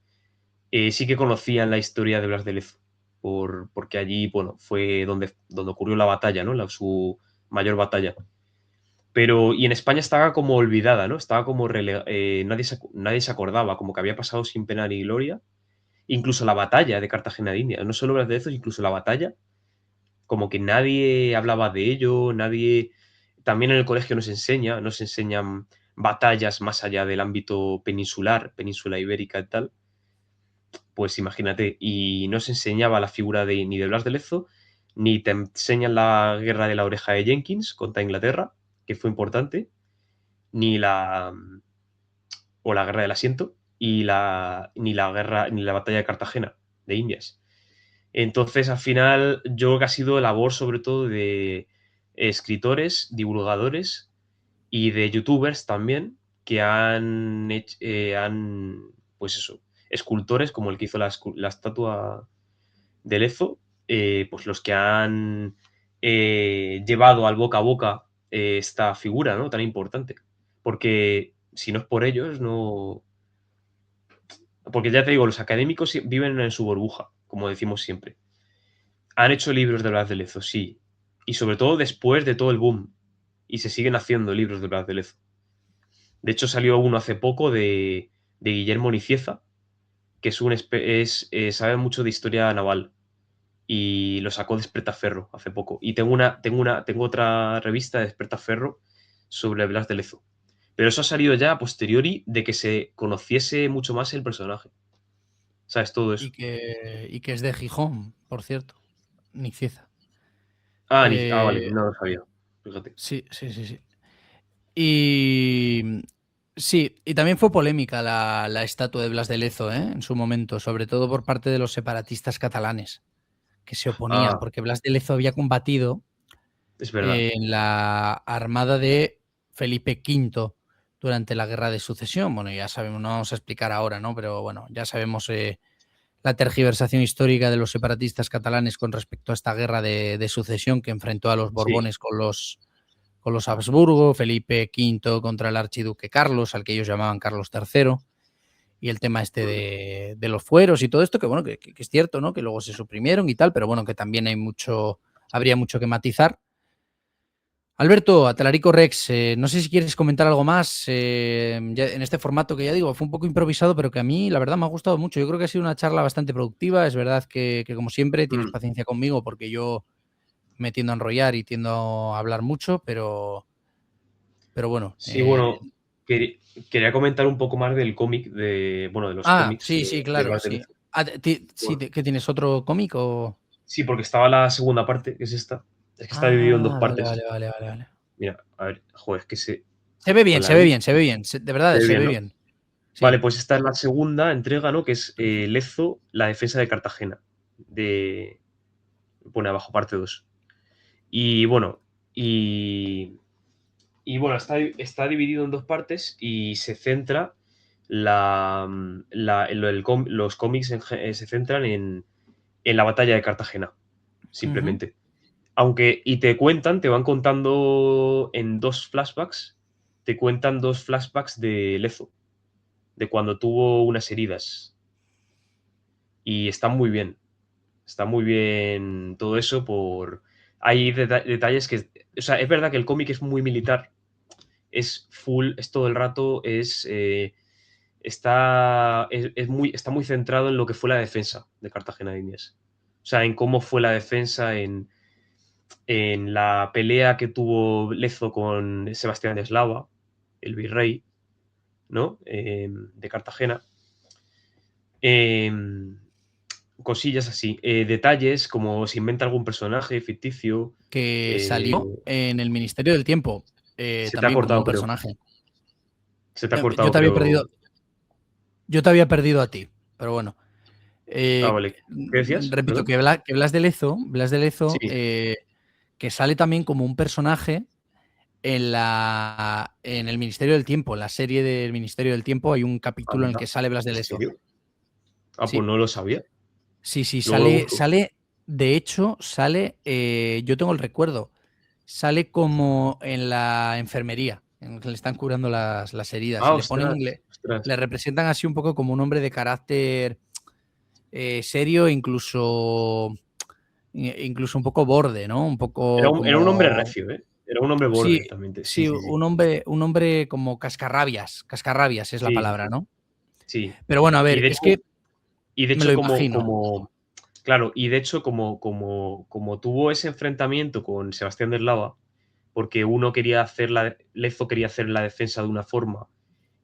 sí que conocían la historia de Blas de Lezo, porque allí, bueno, fue donde ocurrió la batalla, ¿no? Su mayor batalla. Pero, y en España estaba como olvidada, ¿no? Estaba como nadie se acordaba, como que había pasado sin pena ni gloria. Incluso la batalla de Cartagena de Indias, no solo Blas de Lezo, incluso la batalla, como que nadie hablaba de ello, nadie. También en el colegio nos enseñan batallas más allá del ámbito peninsular, península ibérica y tal. Pues imagínate, y no se enseñaba la figura ni de Blas de Lezo, ni te enseñan la guerra de la oreja de Jenkins contra Inglaterra, que fue importante, ni o la guerra del asiento, ni la batalla de Cartagena, de Indias. Entonces, al final, yo creo que ha sido labor sobre todo de escritores, divulgadores y de youtubers también, que pues eso, escultores como el que hizo la estatua de Lezo, pues los que han llevado al boca a boca esta figura, ¿no? Tan importante. Porque si no es por ellos, no. Porque ya te digo, los académicos viven en su burbuja, como decimos siempre. Han hecho libros de Blas de Lezo, sí. Y sobre todo después de todo el boom. Y se siguen haciendo libros de Blas de Lezo. De hecho, salió uno hace poco de Guillermo Nicieza, que sabe mucho de historia naval y lo sacó Despertaferro hace poco. Y tengo otra revista de Despertaferro sobre Blas de Lezo. Pero eso ha salido ya a posteriori de que se conociese mucho más el personaje. ¿Sabes? Todo eso. Y que es de Gijón, por cierto. Nicieza. Vale, Eh, no lo sabía. Fíjate. sí, sí, sí, sí. Y sí, y también fue polémica la estatua de Blas de Lezo, en su momento, sobre todo por parte de los separatistas catalanes, que se oponían, Ah, porque Blas de Lezo había combatido es verdad. en la armada de Felipe V durante la Guerra de Sucesión. Bueno, ya sabemos, no vamos a explicar ahora, ¿no? Pero bueno, ya sabemos la tergiversación histórica de los separatistas catalanes con respecto a esta guerra de sucesión que enfrentó a los Sí. Borbones con los Habsburgo, Felipe V contra el archiduque Carlos, al que ellos llamaban Carlos III, y el tema este de los fueros y todo esto, que bueno, que es cierto, ¿no? Que luego se suprimieron y tal, pero bueno, que también habría mucho que matizar. Alberto, Atalarico Rex, no sé si quieres comentar algo más ya en este formato que ya digo, fue un poco improvisado, pero que a mí la verdad me ha gustado mucho. Yo creo que ha sido una charla bastante productiva. Es verdad que como siempre tienes Mm. paciencia conmigo porque yo me tiendo a enrollar y tiendo a hablar mucho, pero bueno. Sí, bueno, quería comentar un poco más del cómic, de los cómics Sí, sí, de claro, Blas de sí. Lezo. Sí, Bueno, ¿qué tienes? ¿Otro cómic o...? sí, porque estaba la segunda parte, que es esta. Es que está dividido en dos Ah, vale, partes. vale, vale, vale, vale. Mira, a ver, joder, es que Se ve bien, con la se ve luz bien, se ve bien. De verdad, se ve se bien, ve ¿no? bien. Vale, Sí. pues esta es la segunda entrega, ¿no? Que es Lezo, la defensa de Cartagena. De. Pone abajo, parte 2. Y bueno, y bueno, está dividido en dos partes y se centra los cómics se centran en la batalla de Cartagena, Ujú, simplemente. Y te van contando en dos flashbacks, te cuentan dos flashbacks de Lezo, de cuando tuvo unas heridas. Y está muy bien todo eso Hay detalles que... O sea, es verdad que el cómic es muy militar, es full, es todo el rato, está muy centrado en lo que fue la defensa de Cartagena de Indias. O sea, en cómo fue la defensa, en la pelea que tuvo Lezo con Sebastián de Eslava, el virrey, ¿no? De Cartagena. Em, Cosillas así. Detalles como se inventa algún personaje ficticio. que eh, salió en el Ministerio del Tiempo, Se te ha también como cortado, un creo. personaje. Se te ha Yo cortado, te había creo. perdido, yo te había perdido a ti, pero bueno. Vale. ¿Qué decías? Repito, ¿Perdón? que Blas de Lezo, Sí. que sale también como un personaje en el Ministerio del Tiempo, en la serie del Ministerio del Tiempo, hay un capítulo en el Anda. que sale Blas de ¿En Lezo. serio? Ah, pues Sí, no lo sabía. sí, sí, Luego lo busco. de hecho, yo tengo el recuerdo, sale como en la enfermería, en que le están curando las heridas Ah, y ostras, ostras. le representan así un poco como un hombre de carácter serio, incluso un poco borde, ¿no? Un poco Era un hombre como... recio, ¿eh? Era un hombre Sí, borde también. Sí, sí, sí, sí. un hombre como cascarrabias es la Sí, sí, palabra, sí. ¿no? Sí. Pero bueno, a Y ver, de es hecho, que y de me lo hecho imagino. claro, y de hecho, como tuvo ese enfrentamiento con Sebastián de Eslava, porque Lezo quería hacer la defensa de una forma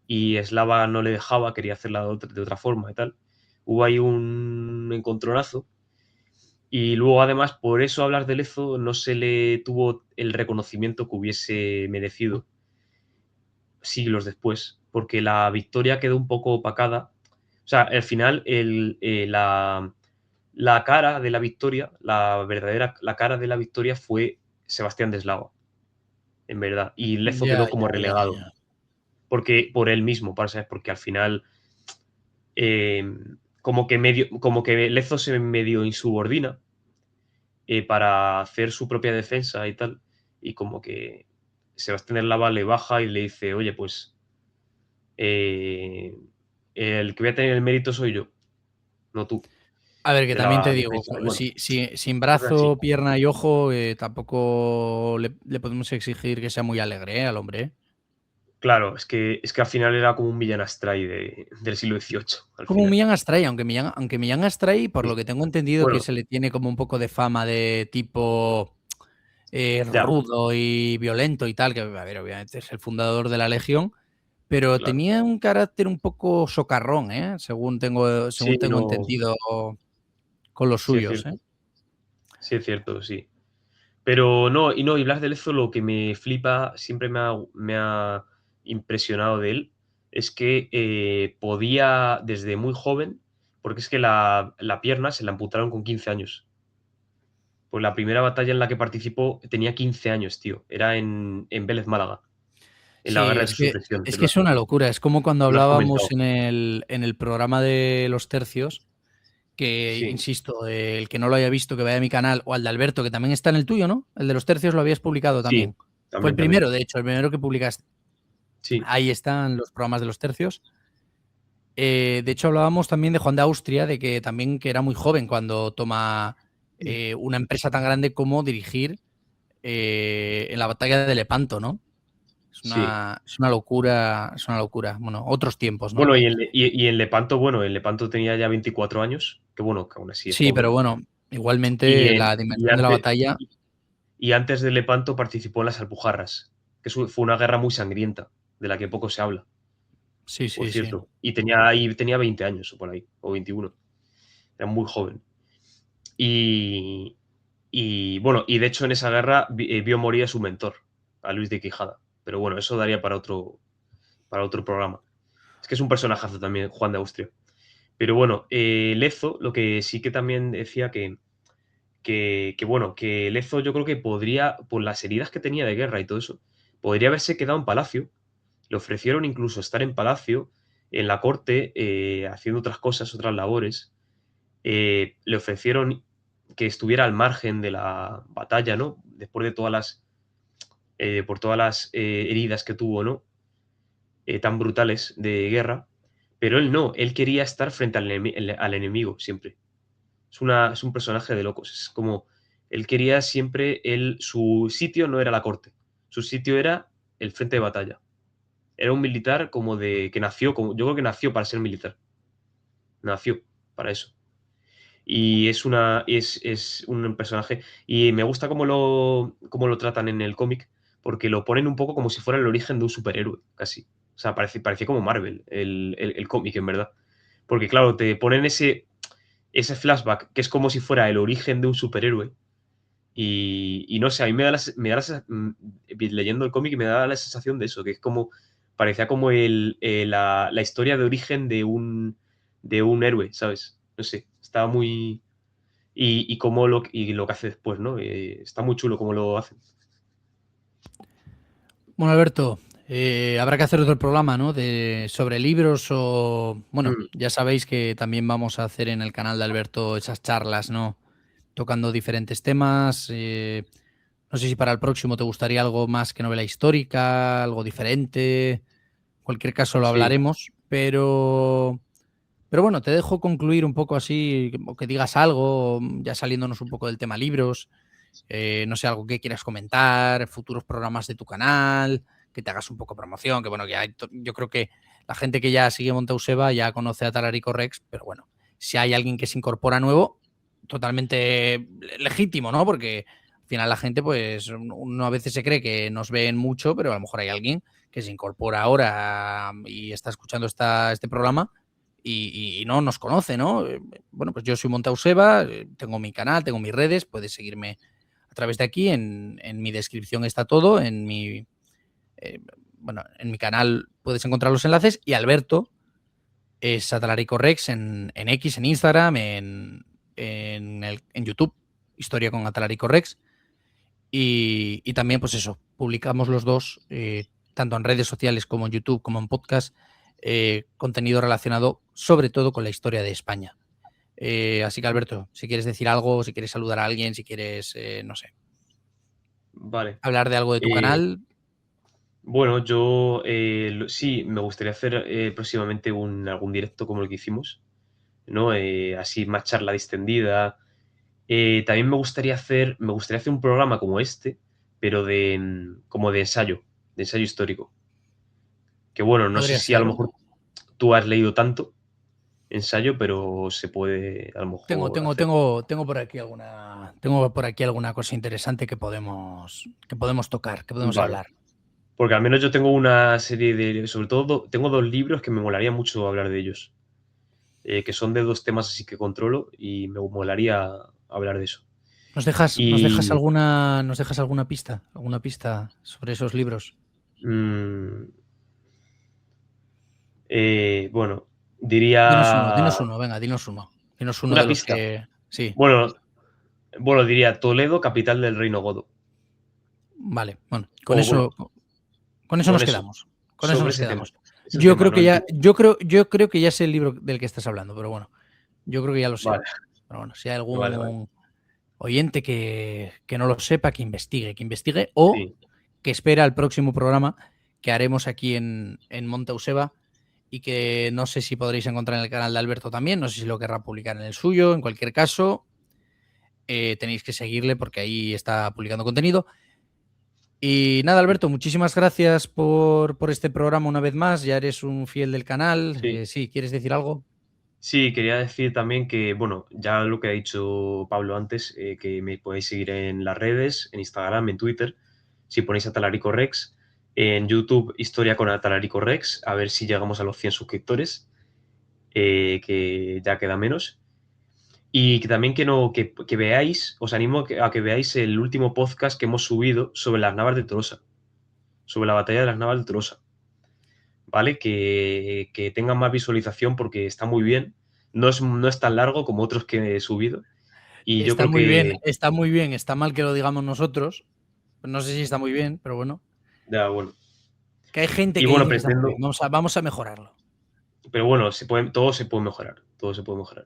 y Eslava no le dejaba, quería hacerla de otra forma y tal. Hubo ahí un encontronazo. Y luego, además, por eso hablar de Lezo no se le tuvo el reconocimiento que hubiese merecido siglos después, porque la victoria quedó un poco opacada. O sea, al final, la cara de la victoria, la cara de la victoria fue Sebastián de Eslava, en verdad. Y Lezo Ya, quedó como ya, ya, relegado, ya. porque por él mismo, ¿sabes? Porque al final, como que Lezo se medio insubordina para hacer su propia defensa y tal, y como que Sebastián de Eslava le baja y le dice, oye, pues eh, el que voy a tener el mérito soy yo, no tú, A ver, que de también te la digo, defensa. Bueno, sin cosas así. brazo, pierna y ojo, tampoco le podemos exigir que sea muy alegre, al hombre. Claro, es que al final era como un Millán Astray del siglo XVIII, al Como un final. Millán Astray, aunque Millán Astray, por Sí. lo que tengo entendido, que Bueno, se le tiene como un poco de fama de tipo ya, rudo y violento y tal, que a ver, obviamente es el fundador de la Legión, pero claro. tenía un carácter un poco socarrón, Sí, según tengo no, entendido con los sí es suyos, cierto, sí es cierto, sí. Y Blas de Lezo lo que me flipa, siempre me ha impresionado de él, es que, podía desde muy joven, porque es que la pierna se la amputaron con 15 años. Pues la primera batalla en la que participó tenía 15 años, tío. Era en Vélez, Málaga, en la Sí, guerra de sucesión. es que es una locura. Es como cuando Te lo has hablábamos comentado. en el programa de los tercios, que, Sí, insisto, el que no lo haya visto, que vaya a mi canal, o al de Alberto, que también está en el tuyo, ¿no? El de los tercios lo habías publicado sí, también. Fue el también, también. primero, de hecho, el primero que publicaste. Sí, Ahí están los programas de los tercios. De hecho, hablábamos también de Juan de Austria, de que también que era muy joven cuando toma una empresa tan grande como dirigir en la batalla de Lepanto, ¿no? sí. Es una locura, es una locura. Bueno, otros tiempos, ¿no? Bueno, y en Lepanto, bueno, en Lepanto tenía ya 24 años, que bueno, que aún así es Sí, pero joven. bueno, Y, igualmente en, la y, dimensión de la antes, batalla, y antes de Lepanto participó en las Alpujarras, que fue una guerra muy sangrienta, de la que poco se habla, sí, por sí, sí. cierto. Y tenía 20 años o por ahí, o 21. Era muy joven. Y, bueno, y de hecho en esa guerra vio morir a su mentor, a Luis de Quijada. Pero bueno, eso daría para otro programa. Es que es un personajazo también, Juan de Austria. Pero bueno, Lezo, lo que sí que también decía bueno, que Lezo yo creo que podría, por las heridas que tenía de guerra y todo eso, podría haberse quedado en palacio. Le ofrecieron incluso estar en palacio, en la corte, haciendo otras cosas, otras labores. Le ofrecieron que estuviera al margen de la batalla, ¿no? Después de por todas las heridas que tuvo, ¿no? Tan brutales de guerra. Pero él no, él quería estar frente al enemigo siempre. Es un personaje de locos. Es como, él quería siempre, su sitio no era la corte, su sitio era el frente de batalla. Era un militar como que nació, yo creo que nació para ser militar. Nació para eso. Y es un personaje. Y me gusta cómo lo tratan en el cómic, porque lo ponen un poco como si fuera el origen de un superhéroe, casi. O sea, parecía como Marvel, el cómic, en verdad. Porque, claro, te ponen ese flashback, que es como si fuera el origen de un superhéroe. Y no sé, a mí leyendo el cómic me da la sensación de eso, que es como, parecía como la historia de origen de un héroe, ¿sabes? No sé, estaba muy. Y lo que hace después, ¿no? Está muy chulo cómo lo hacen. Bueno, Alberto, habrá que hacer otro programa, ¿no? Sobre libros o... Bueno, Mm, ya sabéis que también vamos a hacer en el canal de Alberto esas charlas, ¿no? Tocando diferentes temas. No sé si para el próximo te gustaría algo más que novela histórica, algo diferente. En cualquier caso lo sí, hablaremos, pero bueno, te dejo concluir un poco así, o que digas algo, ya saliéndonos un poco del tema libros. No sé, algo que quieras comentar, futuros programas de tu canal, que te hagas un poco promoción, que bueno, yo creo que la gente que ya sigue Montauseba ya conoce a Talarico Rex, pero bueno, si hay alguien que se incorpora nuevo, totalmente legítimo, ¿no? Porque al final la gente, pues, uno a veces se cree que nos ven mucho, pero a lo mejor hay alguien que se incorpora ahora y está escuchando este programa y no nos conoce, ¿no? Bueno, pues yo soy Montauseba, tengo mi canal, tengo mis redes, puedes seguirme a través de aquí. En mi descripción está todo. Eh, en mi canal puedes encontrar los enlaces. Y Alberto es Atalarico Rex en X, en Instagram, en YouTube, Historia con Atalarico Rex. Y también, pues eso, publicamos los dos, tanto en redes sociales como en YouTube, como en podcast, contenido relacionado sobre todo con la historia de España. Así que, Alberto, si quieres decir algo, si quieres saludar a alguien, si quieres, no sé, vale. hablar de algo de tu Eh, canal. bueno, yo sí, me gustaría hacer próximamente algún directo como el que hicimos, ¿no? Así más charla distendida. También me gustaría hacer un programa como este, pero como de ensayo histórico. Que bueno, no sé Podría si a lo ser. mejor tú has leído tanto ensayo, pero se puede a lo Tengo, mejor tengo, hacer. tengo, tengo por aquí alguna cosa interesante que podemos tocar, que podemos Vale. hablar. Porque al menos yo tengo una serie de, sobre todo, tengo 2 libros que me molaría mucho hablar de ellos, que son de 2 temas así que controlo y me molaría hablar de eso. Y, Nos dejas alguna pista sobre esos libros? mm, bueno, Dinos diría uno, venga, dinos uno de una los pista. que, sí, Bueno diría Toledo, capital del reino godo, vale, bueno, o bueno, con eso con nos eso, quedamos, con eso sobre nos ese tema. quedamos. Es el tema, ¿no? El tema. Yo creo que ya sé el libro del que estás hablando, pero bueno, yo creo que ya lo sé. Vale, Pero bueno, si hay vale, vale. algún oyente que no lo sepa, que investigue o Sí, que espera al próximo programa que haremos aquí en Monteuseba y que no sé si podréis encontrar en el canal de Alberto también, no sé si lo querrá publicar en el suyo, en cualquier caso, tenéis que seguirle porque ahí está publicando contenido. Y nada, Alberto, muchísimas gracias por este programa una vez más, ya eres un fiel del canal, sí. sí, ¿quieres decir algo? Sí, quería decir también que, bueno, ya lo que ha dicho Pablo antes, que me podéis seguir en las redes, en Instagram, en Twitter, si ponéis a Talarico Rex, en YouTube Historia con Talarico Rex, a ver si llegamos a los 100 suscriptores, que ya queda menos. Y que también que veáis, os animo a que veáis el último podcast que hemos subido sobre las Navas de Tolosa, sobre la batalla de las Navas de Tolosa. ¿Vale? Que tengan más visualización porque está muy bien. No es tan largo como otros que he subido. Y yo creo que, Está muy bien, está mal que lo digamos nosotros, no sé si está muy bien, pero bueno, ya, bueno. que hay gente Y que bueno, dice que está muy bien, pretendo, vamos a mejorarlo. pero bueno, todo se puede mejorar, todo se puede mejorar.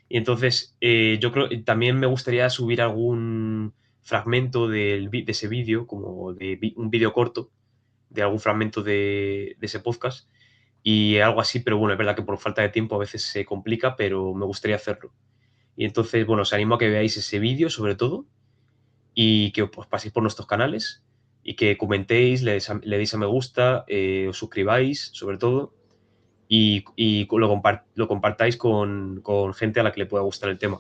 Y entonces, yo creo, también me gustaría subir algún fragmento de ese vídeo, como un vídeo corto, de algún fragmento de ese podcast, y algo así, pero bueno, es verdad que por falta de tiempo a veces se complica, pero me gustaría hacerlo. Y entonces, bueno, os animo a que veáis ese vídeo, sobre todo, y que os paséis por nuestros canales y que comentéis, le deis a me gusta, os suscribáis, sobre todo, y lo compartáis con gente a la que le pueda gustar el tema.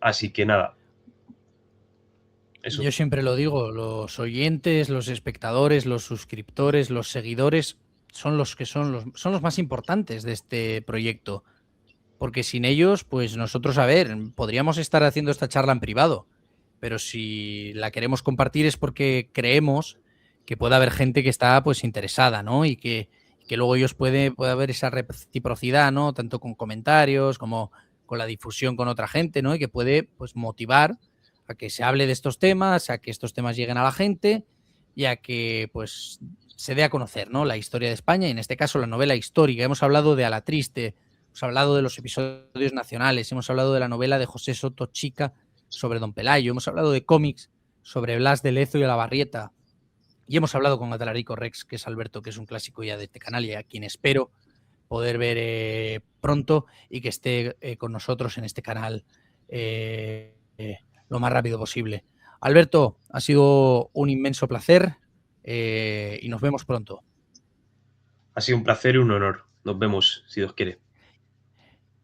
Así que nada, Yo eso. siempre lo digo, los oyentes, los espectadores, los suscriptores, los seguidores son los que son los más importantes de este proyecto, porque sin ellos, pues nosotros, a ver, podríamos estar haciendo esta charla en privado, pero si la queremos compartir es porque creemos que puede haber gente que está pues interesada, ¿no? Que luego ellos puede haber esa reciprocidad, ¿no? Tanto con comentarios como con la difusión con otra gente, ¿no? Y que puede pues motivar a que se hable de estos temas, a que estos temas lleguen a la gente y a que pues se dé a conocer, ¿no? La historia de España y en este caso la novela histórica. Hemos hablado de A la Triste, hemos hablado de los episodios nacionales, hemos hablado de la novela de José Soto Chica sobre Don Pelayo, hemos hablado de cómics sobre Blas de Lezo y la Barrieta y hemos hablado con Atalarico Rex, que es Alberto, que es un clásico ya de este canal y a quien espero poder ver pronto y que esté con nosotros en este canal lo más rápido posible. Alberto, ha sido un inmenso placer y nos vemos pronto. Ha sido un placer y un honor. Nos vemos, si Dios quiere.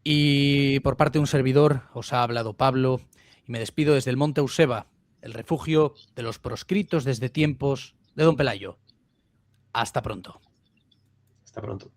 Y por parte de un servidor os ha hablado Pablo y me despido desde el Monte Useba, el refugio de los proscritos desde tiempos de Don Pelayo. Hasta pronto. Hasta pronto.